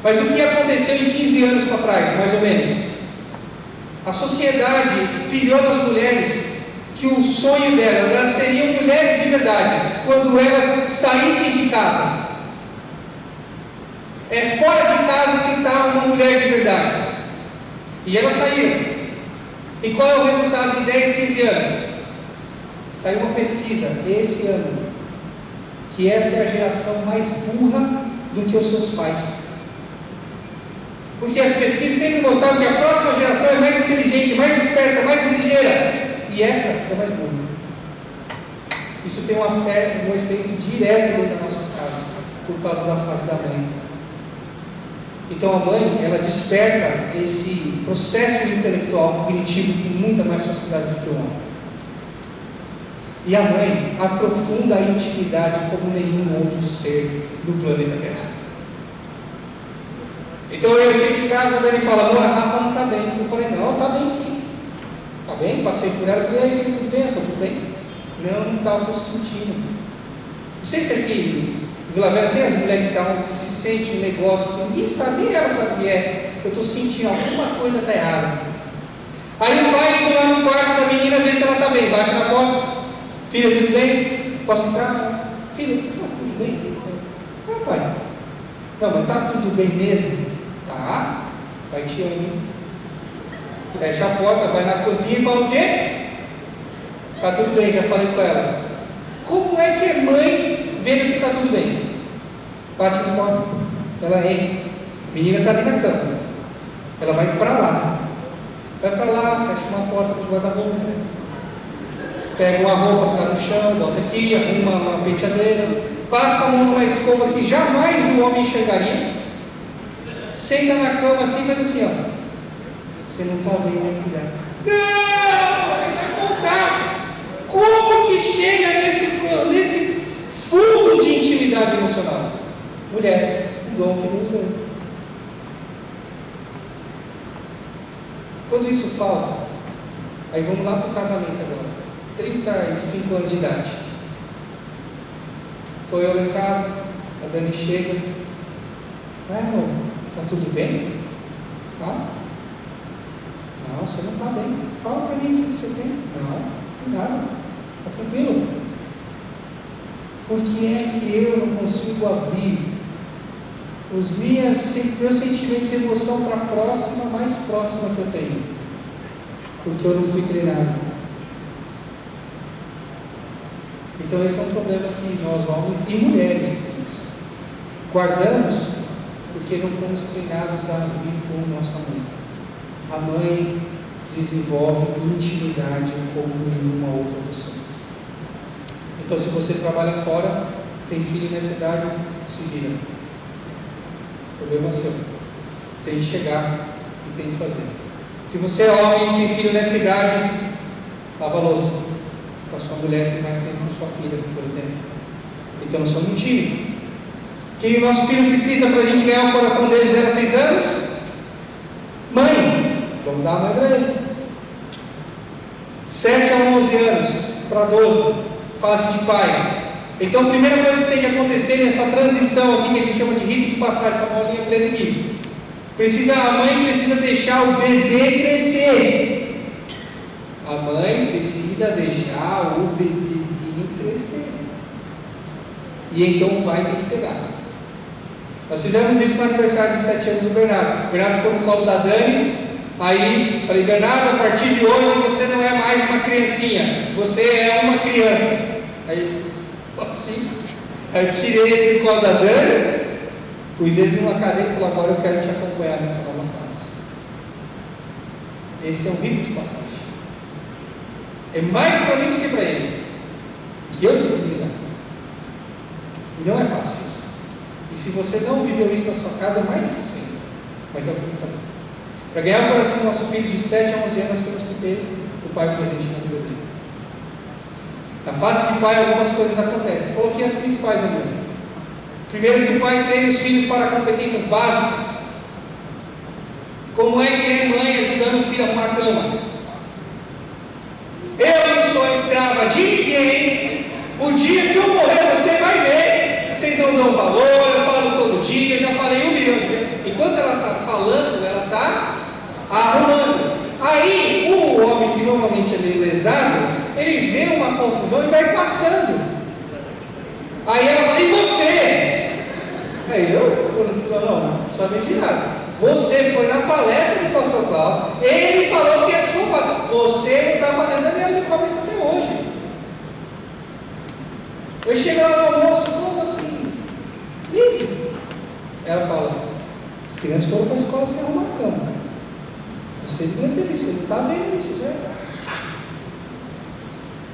Mas o que aconteceu em 15 anos para trás, mais ou menos? A sociedade pilhou nas mulheres que o sonho delas, elas seriam mulheres de verdade, quando elas saíssem de casa. É fora de casa que está uma mulher de verdade. E elas saíram. E qual é o resultado de 10, 15 anos? Saiu uma pesquisa esse ano, que essa é a geração mais burra do que os seus pais. Porque as pesquisas sempre mostraram que a próxima geração é mais inteligente, mais esperta, mais ligeira. E essa é mais burra. Isso tem um efeito direto dentro das nossas casas, por causa da fase da mãe. Então a mãe, ela desperta esse processo intelectual, cognitivo, com muita mais facilidade do que o homem. E a mãe aprofunda a intimidade como nenhum outro ser do planeta Terra. Então eu chego em casa, a Dani fala: amor, a Rafa não está bem. Eu falei: não, ela está bem sim. Está bem? Passei por ela, falei: aí, filho, tudo bem? Ela falou: tudo bem? Não está, eu estou sentindo. Não sei se aqui em Vila Velha tem as mulheres que sentem um negócio que ninguém sabe, nem ela sabe o que é. Eu estou sentindo alguma coisa está errada. Aí o pai entra lá no quarto da menina, vê se ela está bem, bate na porta: filha, tudo bem? Posso entrar? Filha, você está tudo bem? Tá, pai. Não, mas está tudo bem mesmo? Tá. Pai te ama. Fecha a porta, vai na cozinha e fala o quê? Tá tudo bem, já falei com ela. Como é que é mãe vendo se está tudo bem? Bate na porta, ela entra, a menina está ali na cama, ela vai para lá, fecha uma porta do guarda-roupa, pega uma roupa que está no chão, bota aqui, arruma uma penteadeira, passa a mão numa escova que jamais o homem enxergaria, senta na cama assim e faz assim, ó: você não está bem, né, filha? Não! Ele vai contar como que chega nesse fundo de intimidade emocional. Mulher, um dom que Deus deu. Quando isso falta, aí vamos lá para o casamento agora. 35 anos de idade. Estou eu lá em casa, a Dani chega: amor, tá tudo bem? Tá? Não, você não está bem. Fala para mim o que você tem. Não tem nada. Está tranquilo. Por que é que eu não consigo abrir os meus sentimentos e emoção para a próxima, mais próxima que eu tenho? Porque eu não fui treinado. Então esse é um problema que nós, homens e mulheres, guardamos porque não fomos treinados a abrir com nossa mãe. A mãe desenvolve intimidade como nenhuma outra pessoa. Então, se você trabalha fora, tem filho nessa idade, se vira. O problema é seu. Tem que chegar e tem que fazer. Se você é homem e tem filho nessa idade, lava a louça com a sua mulher, tem mais tempo com sua filha, por exemplo. Então, nós somos um time. O que o nosso filho precisa para a gente ganhar o coração dele 0 a 6 anos? Mãe, vamos dar a mãe para ele. 7 a 11 anos, para 12, fase de pai. Então a primeira coisa que tem que acontecer nessa transição aqui, que a gente chama de rito de passagem, essa bolinha preta aqui, a mãe precisa deixar o bebê crescer. A mãe precisa deixar o bebezinho crescer. E então o pai tem que pegar. Nós fizemos isso no aniversário de 7 anos do Bernardo. O Bernardo ficou no colo da Dani. Aí falei: Bernardo, a partir de hoje você não é mais uma criancinha, você é uma criança. Aí assim, aí tirei ele do colo da Dani, pus ele numa cadeira e falei: agora eu quero te acompanhar nessa nova fase. Esse é um rito de passagem. É mais para mim do que para ele. Que eu tenho que lidar. E não é fácil isso. E se você não viveu isso na sua casa, é mais difícil ainda. Mas é o que tem que fazer. Para ganhar o coração do nosso filho de 7 a 11 anos, nós temos que ter o pai presente na vida dele. Na fase de pai, algumas coisas acontecem. Coloquei as principais ali. Primeiro, que o pai treina os filhos para competências básicas. Como é que é mãe ajudando o filho a arrumar a cama? Eu não sou escrava de ninguém. O dia que eu morrer, você vai ver. Vocês não dão valor, eu falo todo dia, já falei 1 milhão de vezes. Enquanto ela está falando, ela está arrumando. Aí, o homem que normalmente é meio lesado, ele vê uma confusão e vai passando. Aí ela fala, e você? Aí eu não sabia de nada. Você foi na palestra do pastor Cláudio, ele falou que é sua, você não está fazendo nada, me cobra isso até hoje. Eu chego lá no almoço, todo assim, livre. Ela fala, as crianças foram para a escola sem arrumar a cama. Você devia ter visto, você não está vendo isso, né?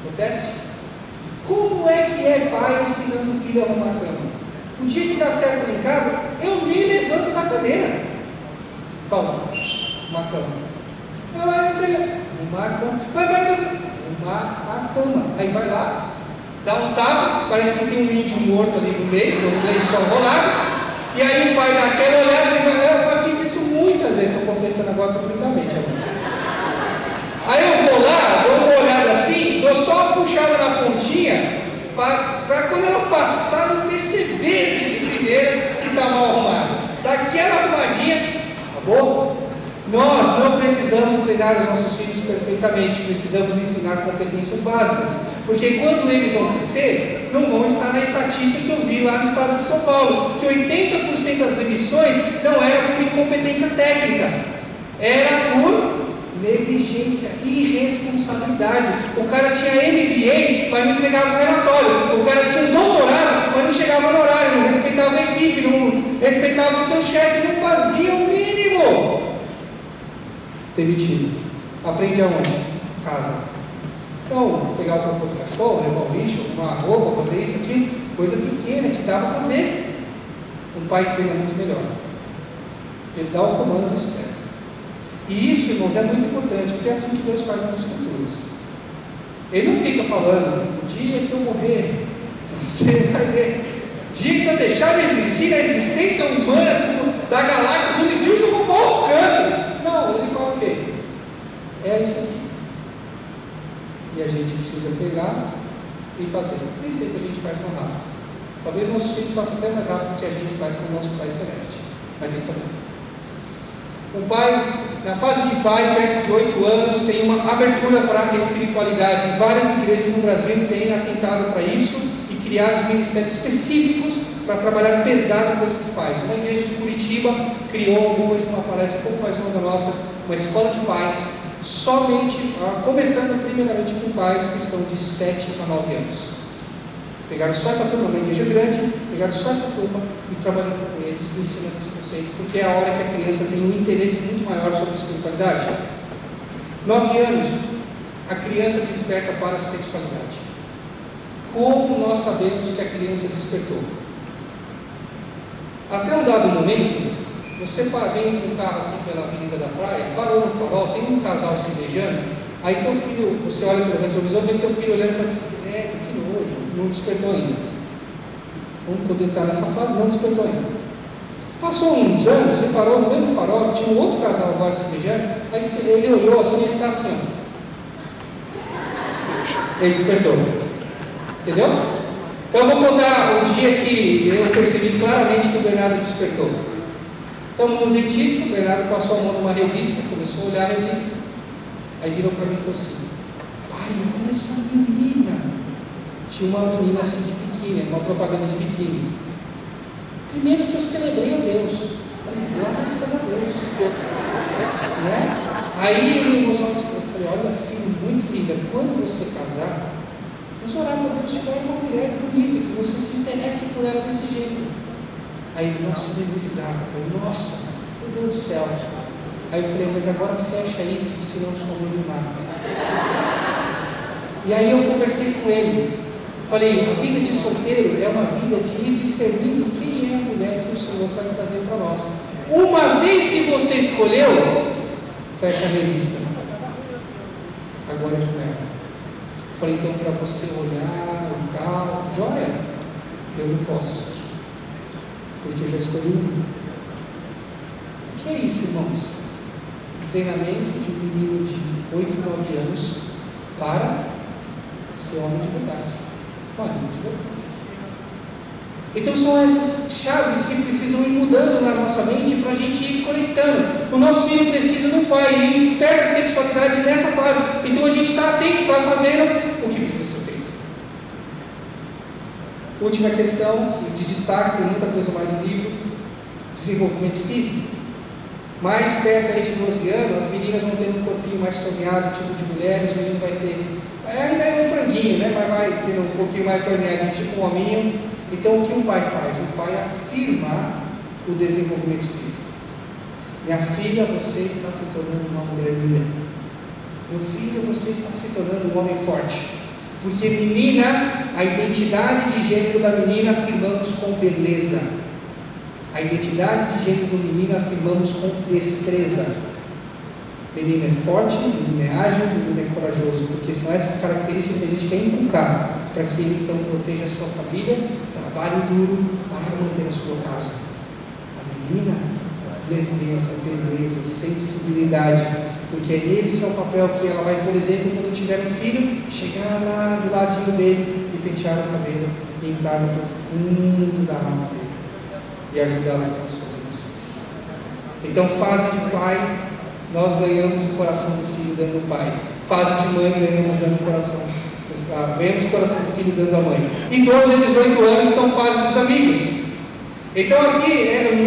Acontece? Como é que é pai ensinando o filho a arrumar a cama? O dia que dá certo lá em casa, eu me levanto da cadeira. Fala, uma cama. Arrumar a cama. Arrumar a cama. Aí vai lá, dá um tapa, parece que tem um índio morto ali no meio, um lençol rolado. E aí o pai dá aquela olhada e vai, eu fiz isso muitas vezes, estou confessando agora publicamente. Aí eu vou lá, dou uma olhada assim, dou só uma puxada na pontinha, para quando ela passar, não perceber de primeira que está mal arrumado. Daquela arrumadinha. Nós não precisamos treinar os nossos filhos perfeitamente, precisamos ensinar competências básicas, porque quando eles vão crescer, não vão estar na estatística que eu vi lá no estado de São Paulo, que 80% das emissões não era por incompetência técnica, era por negligência, irresponsabilidade. O cara tinha MBA, mas não entregava o relatório. O cara tinha doutorado, mas não chegava no horário, não respeitava a equipe, não respeitava o seu chefe, não fazia o mínimo. Demitido. Aprende aonde? Casa. Então, pegar o cocô do cachorro, levar o lixo, arrumar a roupa, fazer isso aqui, coisa pequena que dá para fazer. Um pai treina muito melhor. Ele dá o comando e espera. E isso, irmãos, é muito importante, porque é assim que Deus faz nas Escrituras. Ele não fica falando, o dia que eu morrer, você vai ver, o dia que eu deixar de existir a existência humana da galáxia, do universo, eu vou para outro canto. Não, ele fala o quê? É isso aqui. E a gente precisa pegar e fazer. Nem sempre a gente faz tão rápido. Talvez nossos filhos façam até mais rápido do que a gente faz com o nosso Pai Celeste. Mas tem que fazer. Um pai, na fase de pai, perto de 8 anos, tem uma abertura para a espiritualidade. Várias igrejas no Brasil têm atentado para isso e criado ministérios específicos para trabalhar pesado com esses pais. Uma igreja de Curitiba criou, depois de uma palestra um pouco mais longa nossa, uma escola de pais, somente, começando primeiramente com pais que estão de 7 a 9 anos. Pegaram só essa turma, uma igreja grande, pegaram só essa turma e trabalhando com eles, ensinando esse conceito, porque é a hora que a criança tem um interesse muito maior sobre a espiritualidade. 9 anos, a criança desperta para a sexualidade. Como nós sabemos que a criança despertou? Até um dado momento, você vem com um carro aqui pela Avenida da Praia, parou no farol, tem um casal se beijando, aí teu filho, você olha pelo retrovisor, vê seu filho olhando e fala assim, que nojo, não despertou ainda. Vamos poder estar nessa fase, não despertou ainda. Passou uns anos, você parou no mesmo farol, tinha um outro casal agora se beijando, aí ele olhou assim, ele está assim, ele despertou. Entendeu? Então eu vou contar o dia que eu percebi claramente que o Bernardo despertou. Estamos no dentista, o Bernardo passou a mão numa revista, começou a olhar a revista, aí virou para mim e falou assim, pai, olha essa menina. Tinha uma menina assim de biquíni, uma propaganda de biquíni. Primeiro que eu celebrei a Deus, falei, graças a Deus, né? Aí ele emocionou, eu falei, olha filho, muito linda, quando você casar, vamos orar para Deus te dar uma mulher bonita, que você se interesse por ela desse jeito. Aí ele, nossa, ele é muito gata. Eu falei, nossa, meu Deus do céu. Aí eu falei, mas agora fecha isso, que senão sua mãe me mata. E aí eu conversei com ele. Falei, a vida de solteiro é uma vida de ir discernindo quem é a mulher que o Senhor vai trazer para nós. Uma vez que você escolheu, fecha a revista. Agora é com ela. Falei, então para você olhar e tal, joia, eu não posso, porque eu já escolhi um. O que é isso, irmãos? Um treinamento de um menino de 8, 9 anos para ser homem de verdade. Olha, de verdade. Então são essas chaves que precisam ir mudando na nossa mente para a gente ir conectando. O nosso filho precisa de um pai, ele desperta a sexualidade nessa fase. Então a gente está atento, está fazendo o que precisa ser feito. Última questão de destaque, tem muita coisa mais no livro: desenvolvimento físico. Mais perto aí de 12 anos, as meninas vão ter um corpinho mais torneado, tipo de mulheres, o menino vai ter, ainda é um franguinho, né? Mas vai ter um pouquinho mais torneado, tipo um hominho. Então o que um pai faz? O pai afirma o desenvolvimento físico. Minha filha, você está se tornando uma mulher linda. Meu filho, você está se tornando um homem forte. Porque menina, a identidade de gênero da menina afirmamos com beleza. A identidade de gênero do menino afirmamos com destreza. Menino é forte, menino é ágil, menino é corajoso, porque são essas características que a gente quer inculcar, para que ele então proteja a sua família, trabalhe duro para manter a sua casa. A menina, leveza, beleza, sensibilidade, porque esse é o papel que ela vai, por exemplo, quando tiver um filho, chegar lá do ladinho dele e pentear o cabelo e entrar no profundo da alma dele e ajudá-lo com as suas emoções. Então, fase de pai, nós ganhamos o coração do filho dando o pai. Fase de mãe, ganhamos o coração do filho dando a mãe. E 12 a 18 anos são fase dos amigos. Então aqui,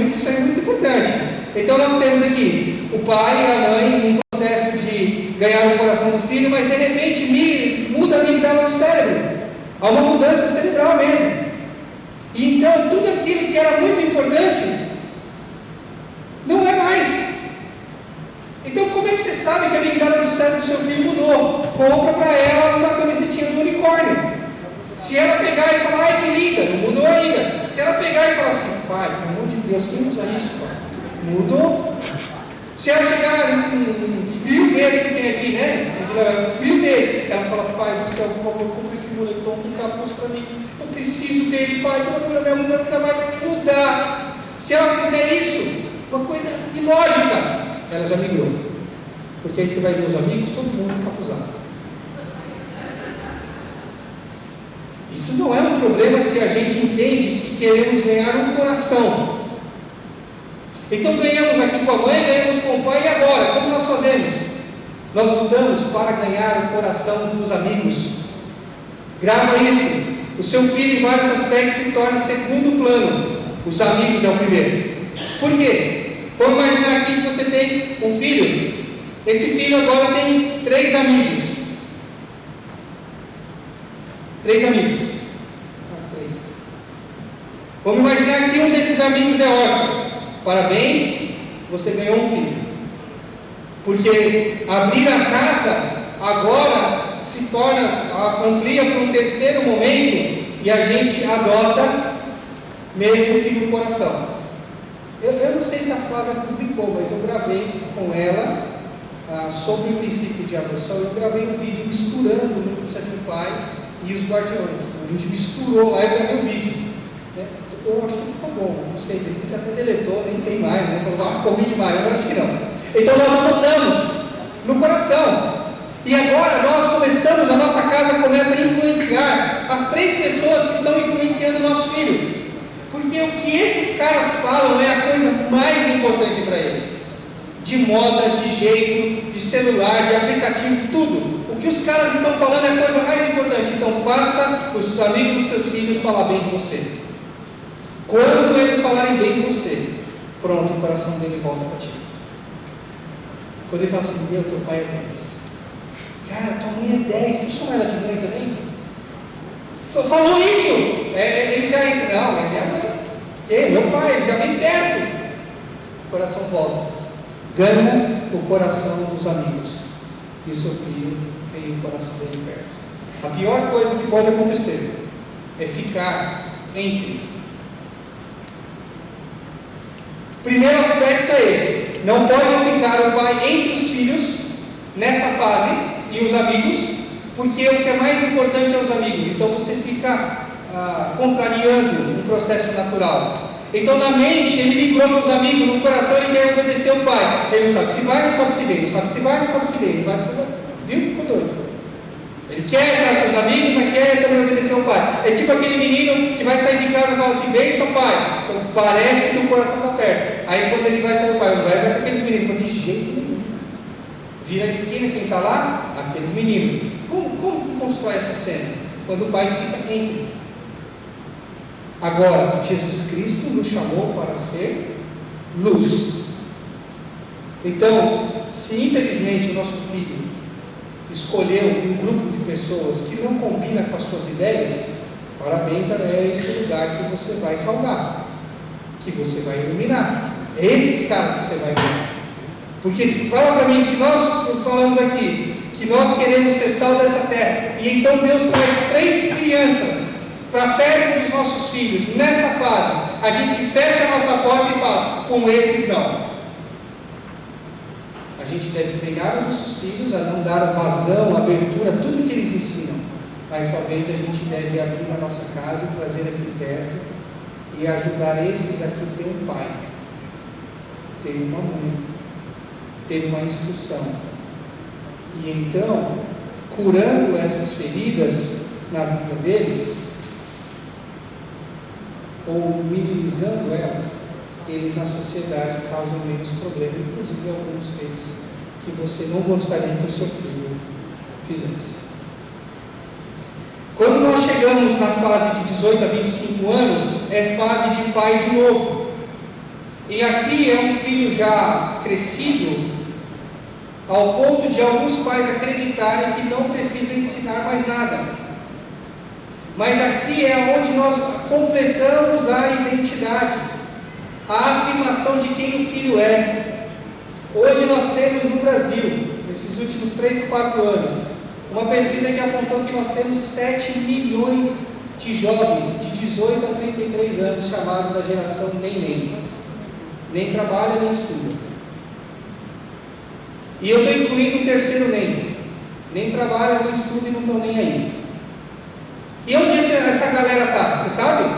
isso é muito importante. Então nós temos aqui o pai e a mãe, um processo de ganhar o coração do filho, mas de repente muda a amígdala do cérebro. Há uma mudança cerebral mesmo. E então tudo aquilo que era muito importante não é mais. Então como é que você sabe que a amígdala do cérebro do seu filho mudou? Compra para ela uma camisetinha do unicórnio. Se ela pegar e falar, ai que linda, não mudou ainda. Se ela pegar e falar assim, pai, pelo amor de Deus, quem usa isso, pai? Mudou. Se ela chegar um frio desse que tem aqui, né? Um frio desse, ela fala, pai do céu, por favor, compre esse moletom com capuz para mim. Eu preciso dele, pai, pelo amor, minha vida vai mudar. Se ela fizer isso, uma coisa ilógica, ela já migrou. Porque aí você vai ver os amigos, todo mundo encapuzado. Isso não é um problema se a gente entende que queremos ganhar um coração. Então ganhamos aqui com a mãe, ganhamos com o pai, e agora? Como nós fazemos? Nós mudamos para ganhar o coração dos amigos. Grava isso. O seu filho em vários aspectos se torna segundo plano. Os amigos é o primeiro. Por quê? Vamos imaginar aqui que você tem um filho. Esse filho agora tem 3 amigos. 3 amigos. 3. Vamos imaginar que um desses amigos é órfão. Parabéns, você ganhou um filho. Porque abrir a casa agora se torna, amplia para um terceiro momento e a gente adota mesmo que no coração. Eu não sei se a Flávia publicou, mas eu gravei com ela sobre o princípio de adoção. Eu gravei um vídeo misturando o Núcleo Precisa de um Pai e os Guardiões. A gente misturou lá e gravei um vídeo. Eu acho que ficou bom, não sei, de repente até deletou, nem tem mais, né? Falou, ficou ruim demais, eu acho que não. Então nós adotamos no coração. E agora nós começamos, a nossa casa começa a influenciar as 3 pessoas que estão influenciando o nosso filho. Porque o que esses caras falam é a coisa mais importante para ele. De moda, de jeito, de celular, de aplicativo, tudo. O que os caras estão falando é a coisa mais importante. Então faça os amigos dos seus filhos falar bem de você. Quando eles falarem bem de você, pronto, o coração dele volta para ti. Quando ele fala assim, meu, teu pai é 10. Cara, tua mãe é 10. Tu chama ela de mãe também? Falou isso! Ele já entra, não, é minha mãe. Meu pai, ele já vem perto. O coração volta. Ganha o coração dos amigos. E o seu filho tem o coração dele perto. A pior coisa que pode acontecer é ficar entre. Primeiro aspecto é esse: não pode ficar o pai entre os filhos nessa fase e os amigos, porque o que é mais importante é os amigos. Então você fica contrariando um processo natural. Então na mente ele migrou para os amigos, no coração ele quer obedecer o pai. Ele não sabe se vai, não sabe se vem, não sabe se vai, não sabe se vem, não vai, se vai. Viu? Ficou doido. Ele quer estar com os amigos, mas quer também obedecer ao pai. É tipo aquele menino que vai sair de casa e fala assim: beijo, pai. Então parece que o coração está perto. Aí quando ele vai sair do pai, não vai dar com aqueles meninos. Fala, de jeito nenhum. Vira a esquina, quem está lá? Aqueles meninos. Como que constrói essa cena? Quando o pai fica entre. Agora, Jesus Cristo nos chamou para ser luz. Então, se infelizmente o nosso filho escolheu um grupo de pessoas que não combina com as suas ideias, parabéns, é esse lugar que você vai salvar, que você vai iluminar. É esses caras que você vai ver. Porque fala para mim, se nós falamos aqui que nós queremos ser sal dessa terra, e então Deus traz 3 crianças para perto dos nossos filhos, nessa fase, a gente fecha a nossa porta e fala: com esses não. A gente deve treinar os nossos filhos a não dar vazão, abertura, tudo que eles ensinam. Mas talvez a gente deve abrir a nossa casa e trazer aqui perto e ajudar esses aqui a ter um pai, ter uma mãe, ter uma instrução. E então, curando essas feridas na vida deles, ou minimizando elas, eles na sociedade causam menos problema, inclusive alguns deles que você não gostaria que o seu filho fizesse. Quando nós chegamos na fase de 18 a 25 anos, é fase de pai de novo. E aqui é um filho já crescido, ao ponto de alguns pais acreditarem que não precisa ensinar mais nada. Mas aqui é onde nós completamos a identidade, a afirmação de quem o filho é. Hoje nós temos no Brasil, nesses últimos 3 ou 4 anos, uma pesquisa que apontou que nós temos 7 milhões de jovens de 18 a 33 anos, chamados da geração neném. Nem trabalha, nem estuda. E eu estou incluindo o terceiro nem trabalha, nem estuda e não estão nem aí. E onde essa galera está? Você sabe?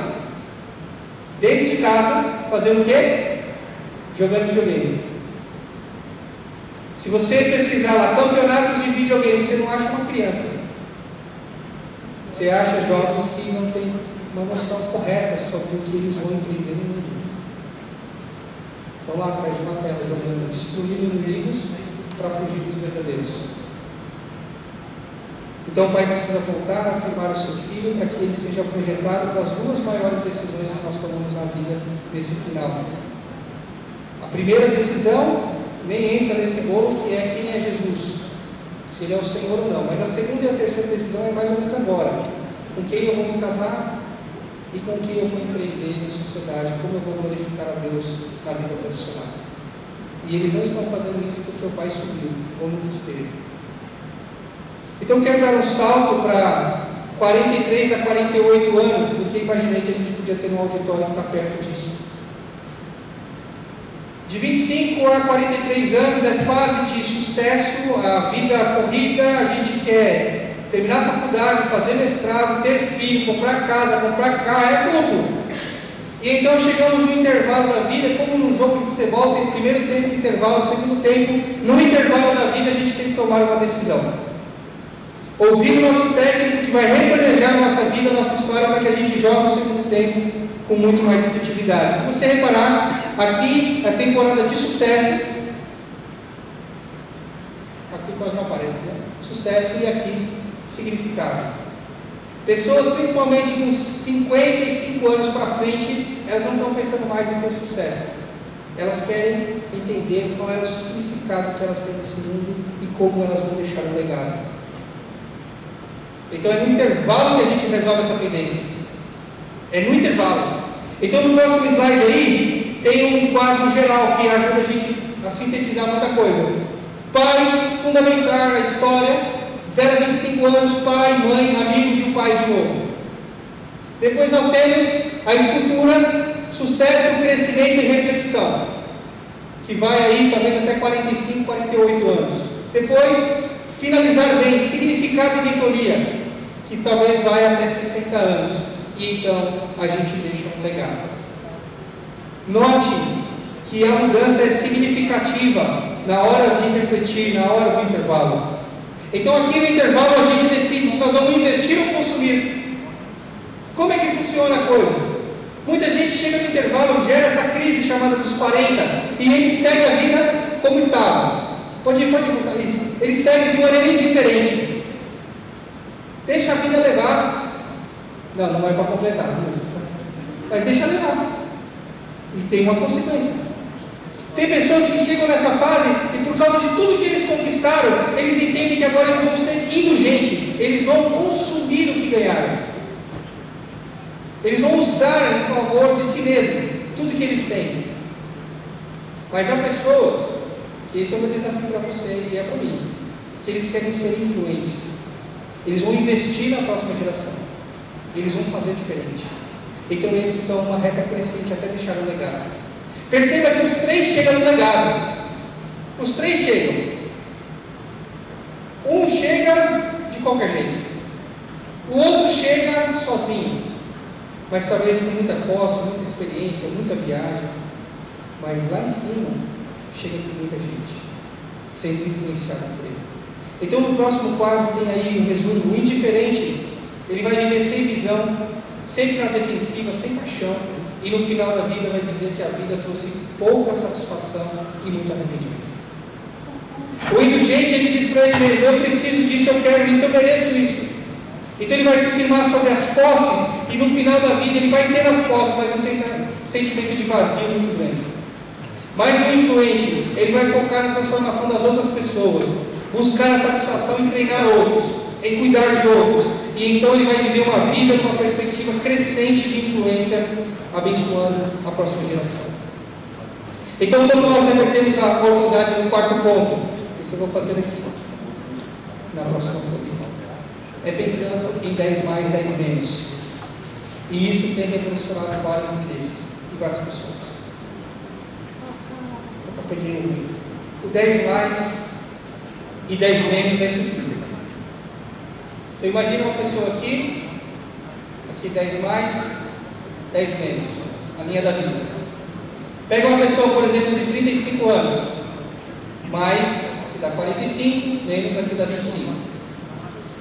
Dentro de casa, fazendo o quê? Jogando videogame. Se você pesquisar lá, campeonatos de videogame, você não acha uma criança. Você acha jovens que não têm uma noção correta sobre o que eles vão empreender no mundo. Estão lá atrás de uma tela, jogando, destruindo inimigos para fugir dos verdadeiros. Então o pai precisa voltar a afirmar o seu filho para que ele seja projetado para as 2 maiores decisões que nós tomamos na vida nesse final. A primeira decisão nem entra nesse bolo, que é quem é Jesus, se ele é o Senhor ou não. Mas a segunda e a terceira decisão é mais ou menos agora: com quem eu vou me casar e com quem eu vou empreender na sociedade, como eu vou glorificar a Deus na vida profissional. E eles não estão fazendo isso porque o pai subiu ou nunca esteve. Então quero dar um salto para 43 a 48 anos, porque imaginei que a gente podia ter um auditório que está perto disso. De 25 a 43 anos é fase de sucesso, a vida corrida, a gente quer terminar a faculdade, fazer mestrado, ter filho, comprar casa, comprar carro, essa é loucura. E então chegamos no intervalo da vida, como num jogo de futebol, tem primeiro tempo, intervalo, segundo tempo. No intervalo da vida a gente tem que tomar uma decisão. Ouvir o nosso técnico que vai replanejar a nossa vida, a nossa história, para que a gente jogue o segundo tempo com muito mais efetividade. Se você reparar, aqui a temporada de sucesso, aqui quase não aparece, né? Sucesso, e aqui significado. Pessoas, principalmente com 55 anos para frente, elas não estão pensando mais em ter sucesso. Elas querem entender qual é o significado que elas têm nesse mundo e como elas vão deixar um legado. Então é no intervalo que a gente resolve essa pendência. É no intervalo. Então no próximo slide aí, tem um quadro geral que ajuda a gente a sintetizar muita coisa. Pai, fundamentar a história, 0 a 25 anos, pai, mãe, amigos e o pai de novo. Depois nós temos a estrutura, sucesso, crescimento e reflexão, que vai aí talvez até 45, 48 anos. Depois, finalizar bem, significado e mentoria, que talvez vai até 60 anos. E então a gente deixa um legado. Note que a mudança é significativa na hora de refletir, na hora do intervalo. Então aqui no intervalo a gente decide se nós vamos investir ou consumir. Como é que funciona a coisa? Muita gente chega no intervalo, gera essa crise chamada dos 40, e ele segue a vida como estava. Pode botar isso. Ele segue de maneira indiferente. Deixa a vida levar. Não é para completar, mas deixa levar. E tem uma consequência. Tem pessoas que chegam nessa fase e por causa de tudo que eles conquistaram, eles entendem que agora eles vão ser indulgentes, eles vão consumir o que ganharam. Eles vão usar em favor de si mesmos tudo que eles têm. Mas há pessoas, que esse é o meu desafio para você e é para mim, que eles querem ser influentes. Eles vão investir na próxima geração. Eles vão fazer diferente. Então esses são uma reta crescente até deixar um legado. Perceba que os três chegam no legado. Os três chegam. Um chega de qualquer jeito. O outro chega sozinho. Mas talvez com muita posse, muita experiência, muita viagem. Mas lá em cima, chega com muita gente, sendo influenciada por ele. Então no próximo quadro tem aí um resumo. O indiferente, ele vai viver sem visão, sempre na defensiva, sem paixão, e no final da vida vai dizer que a vida trouxe pouca satisfação e muito arrependimento. O indulgente, ele diz para ele mesmo: eu preciso disso, eu quero isso, eu mereço isso. Então ele vai se firmar sobre as posses, e no final da vida ele vai ter as posses, mas um sentimento de vazio muito grande. Mas o influente, ele vai focar na transformação das outras pessoas, buscar a satisfação em treinar outros, em cuidar de outros, e então ele vai viver uma vida com uma perspectiva crescente de influência, abençoando a próxima geração. Então, quando nós revertemos a orfandade no quarto ponto, isso eu vou fazer aqui na próxima folha, é pensando em 10 mais, 10 menos, e isso tem revolucionado várias igrejas e várias pessoas. Eu peguei o 10 mais e 10 menos, é isso aqui. Então imagina uma pessoa aqui 10 mais, 10 menos, a linha da vida. Pega uma pessoa, por exemplo, de 35 anos, mais, aqui dá 45, menos, aqui dá 25.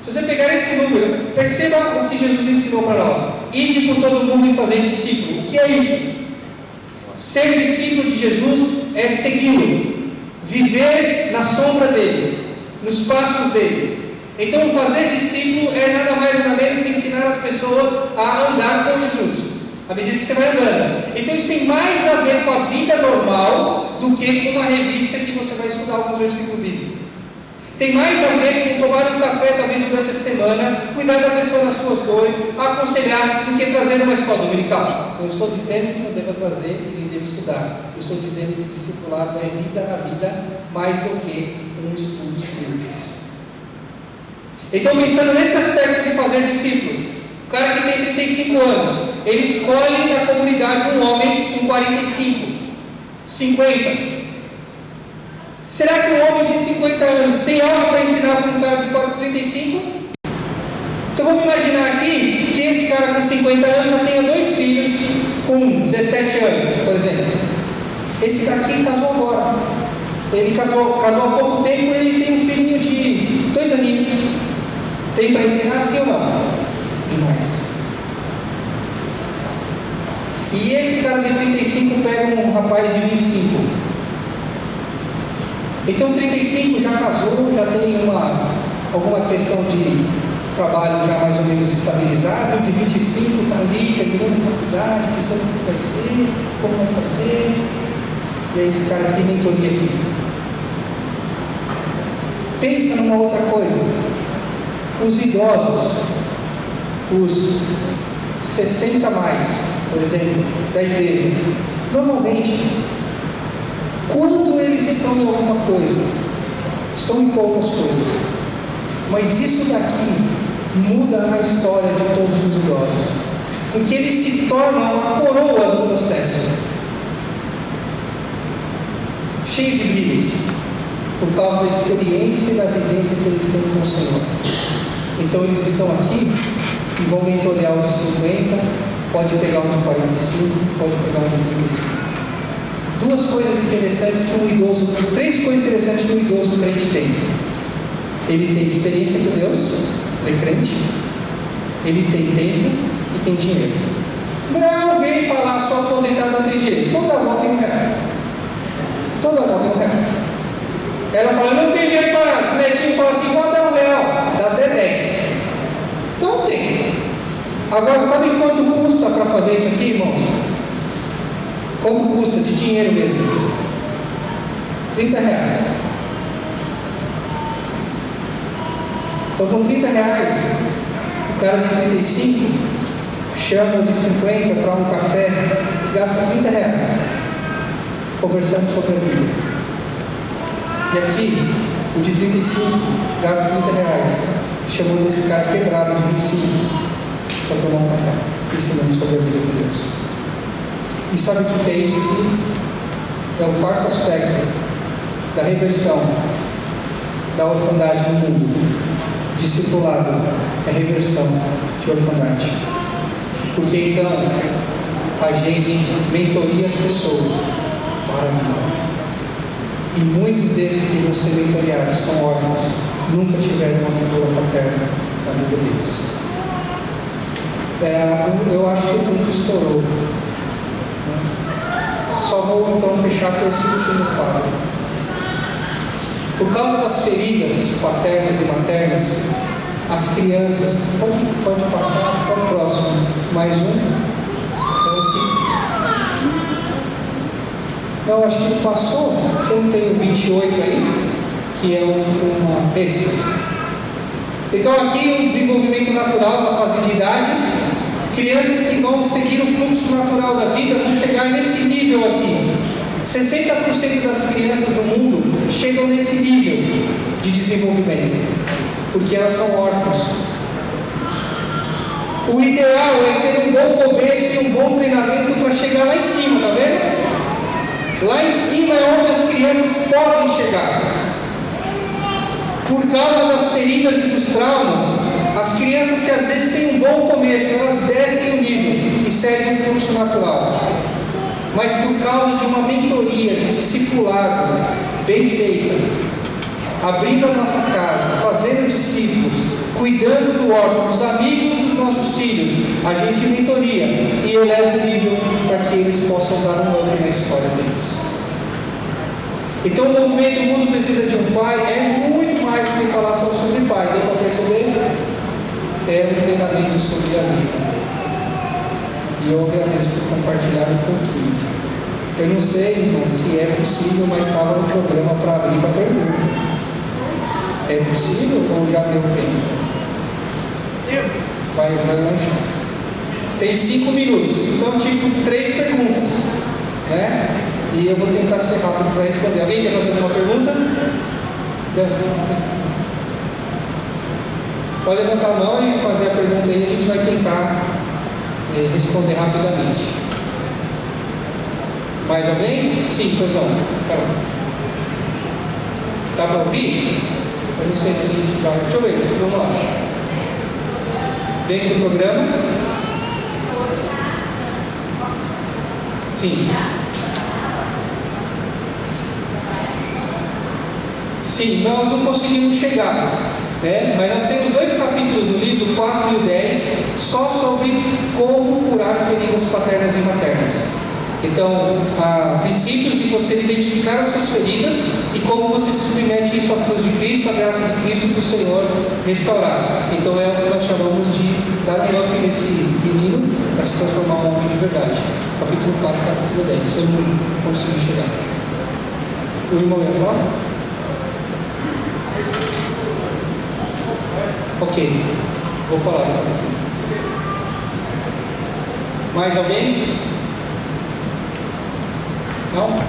Se você pegar esse número, perceba o que Jesus ensinou para nós: ide por todo mundo e fazer discípulo. O que é isso? Ser discípulo de Jesus é segui-lo, viver na sombra dele, nos passos dele. Então, fazer discípulo é nada mais nada menos que ensinar as pessoas a andar com Jesus, à medida que você vai andando. Então, isso tem mais a ver com a vida normal do que com uma revista que você vai estudar alguns versículos bíblicos. Tem mais a ver com tomar um café, talvez durante a semana, cuidar da pessoa nas suas dores, aconselhar, do que trazer uma escola dominical. Eu estou dizendo que não deva trazer e nem deve estudar. Eu estou dizendo que discipulado é vida na vida, mais do que um estudo simples. Então, pensando nesse aspecto de fazer discípulo, o cara que tem 35 anos, ele escolhe na comunidade um homem com 45, 50. Será que um homem de 50 anos tem algo para ensinar para um cara de 35? Então vamos imaginar aqui que esse cara com 50 anos já tenha 2 filhos com 17 anos, por exemplo. Esse daqui casou agora. Ele casou há pouco tempo, ele tem um filhinho de 2 aninhos. Tem para ensinar, sim ou não? Demais. E esse cara de 35 pega um rapaz de 25. Então 35 já casou, já tem alguma questão de trabalho já mais ou menos estabilizado. De 25 está ali, terminando a faculdade, pensando o que vai ser, como vai fazer. E aí esse cara aqui, mentoria aqui. Pensa numa outra coisa. Os idosos, os 60 mais, por exemplo, da igreja, normalmente, quando eles estão em alguma coisa, estão em poucas coisas. Mas isso daqui muda a história de todos os idosos, porque eles se tornam a coroa do processo, cheio de brilhos, por causa da experiência e da vivência que eles têm com o Senhor. Então eles estão aqui e vão mentorear o de 50, pode pegar um de 45, pode pegar um de 35. Três coisas interessantes que um idoso crente tem. Ele tem experiência com Deus, ele é crente, ele tem tempo e tem dinheiro. Não vem falar só aposentado não tem dinheiro. Toda volta tem R$1. Toda volta tem R$1. Ela fala, não tem dinheiro para nada. Se o netinho fala assim, vou dar R$1, dá até 10. Então tem. Agora, sabe quanto custa para fazer isso aqui, irmãos? Quanto custa de dinheiro mesmo? R$30. Então, com R$30, o cara de 35 chama o de 50 para um café e gasta R$30 conversando sobre a vida. E aqui, o de 35 gasta R$30 chamando esse cara quebrado de 25 para tomar um café, ensinando sobre a vida com Deus. E sabe o que é isso aqui? É o quarto aspecto da reversão da orfandade no mundo. Discipulado é reversão de orfandade. Porque então a gente mentoria as pessoas para a vida. E muitos desses que vão ser mentoriados são órfãos, nunca tiveram uma figura paterna na vida deles. Eu acho que o tempo estourou. Só vou então fechar com esse último quadro. Por causa das feridas paternas e maternas, as crianças, pode passar para o próximo, mais um. Não, acho que ele passou. Você não tem o 28 aí? Que é esses. Então aqui o desenvolvimento natural da fase de idade. Crianças que vão seguir o fluxo natural da vida vão chegar nesse nível aqui. 60% das crianças no mundo chegam nesse nível de desenvolvimento, porque elas são órfãos. O ideal é ter um bom começo e um bom treinamento para chegar lá em cima, tá vendo? Lá em cima é onde as crianças podem chegar. Por causa das feridas e dos traumas, as crianças que às vezes têm um bom começo, elas descem o nível e seguem o fluxo natural. Mas por causa de uma mentoria, de discipulado bem feita, abrindo a nossa casa, fazendo discípulos, cuidando do órfão, dos amigos dos nossos filhos, a gente mentoria e eleva o nível para que eles possam dar um up na história deles. Então o movimento O Mundo Precisa de um Pai é muito mais do que falar só sobre pai. Deu para perceber? É um treinamento sobre a vida. E eu agradeço por compartilhar um pouquinho. Eu não sei, irmão, se é possível, mas estava no programa para abrir para pergunta. É possível ou já deu tempo? Vai lanchar. Tem 5 minutos, então tipo 3 perguntas, né? E eu vou tentar ser rápido para responder. Alguém quer fazer alguma pergunta? Pode levantar a mão e fazer a pergunta aí, a gente vai tentar responder rapidamente. Mais alguém? Sim, pois não. Dá para ouvir? Eu não sei se a gente vai. Deixa eu ver, vamos lá. Dentro do programa? Sim. Sim, nós não conseguimos chegar, né? Mas nós temos 2 capítulos no livro, 4 e o 10, só sobre como curar feridas paternas e maternas. Então, princípios de você identificar as suas feridas e como você se submete isso à cruz de Cristo, à graça de Cristo, para o Senhor restaurar. Então é o que nós chamamos de dar um up nesse menino para se transformar em um homem de verdade. Capítulo 4, capítulo 10. Eu não consigo chegar. O irmão ia falar? Ok, vou falar então. Mais alguém? Não?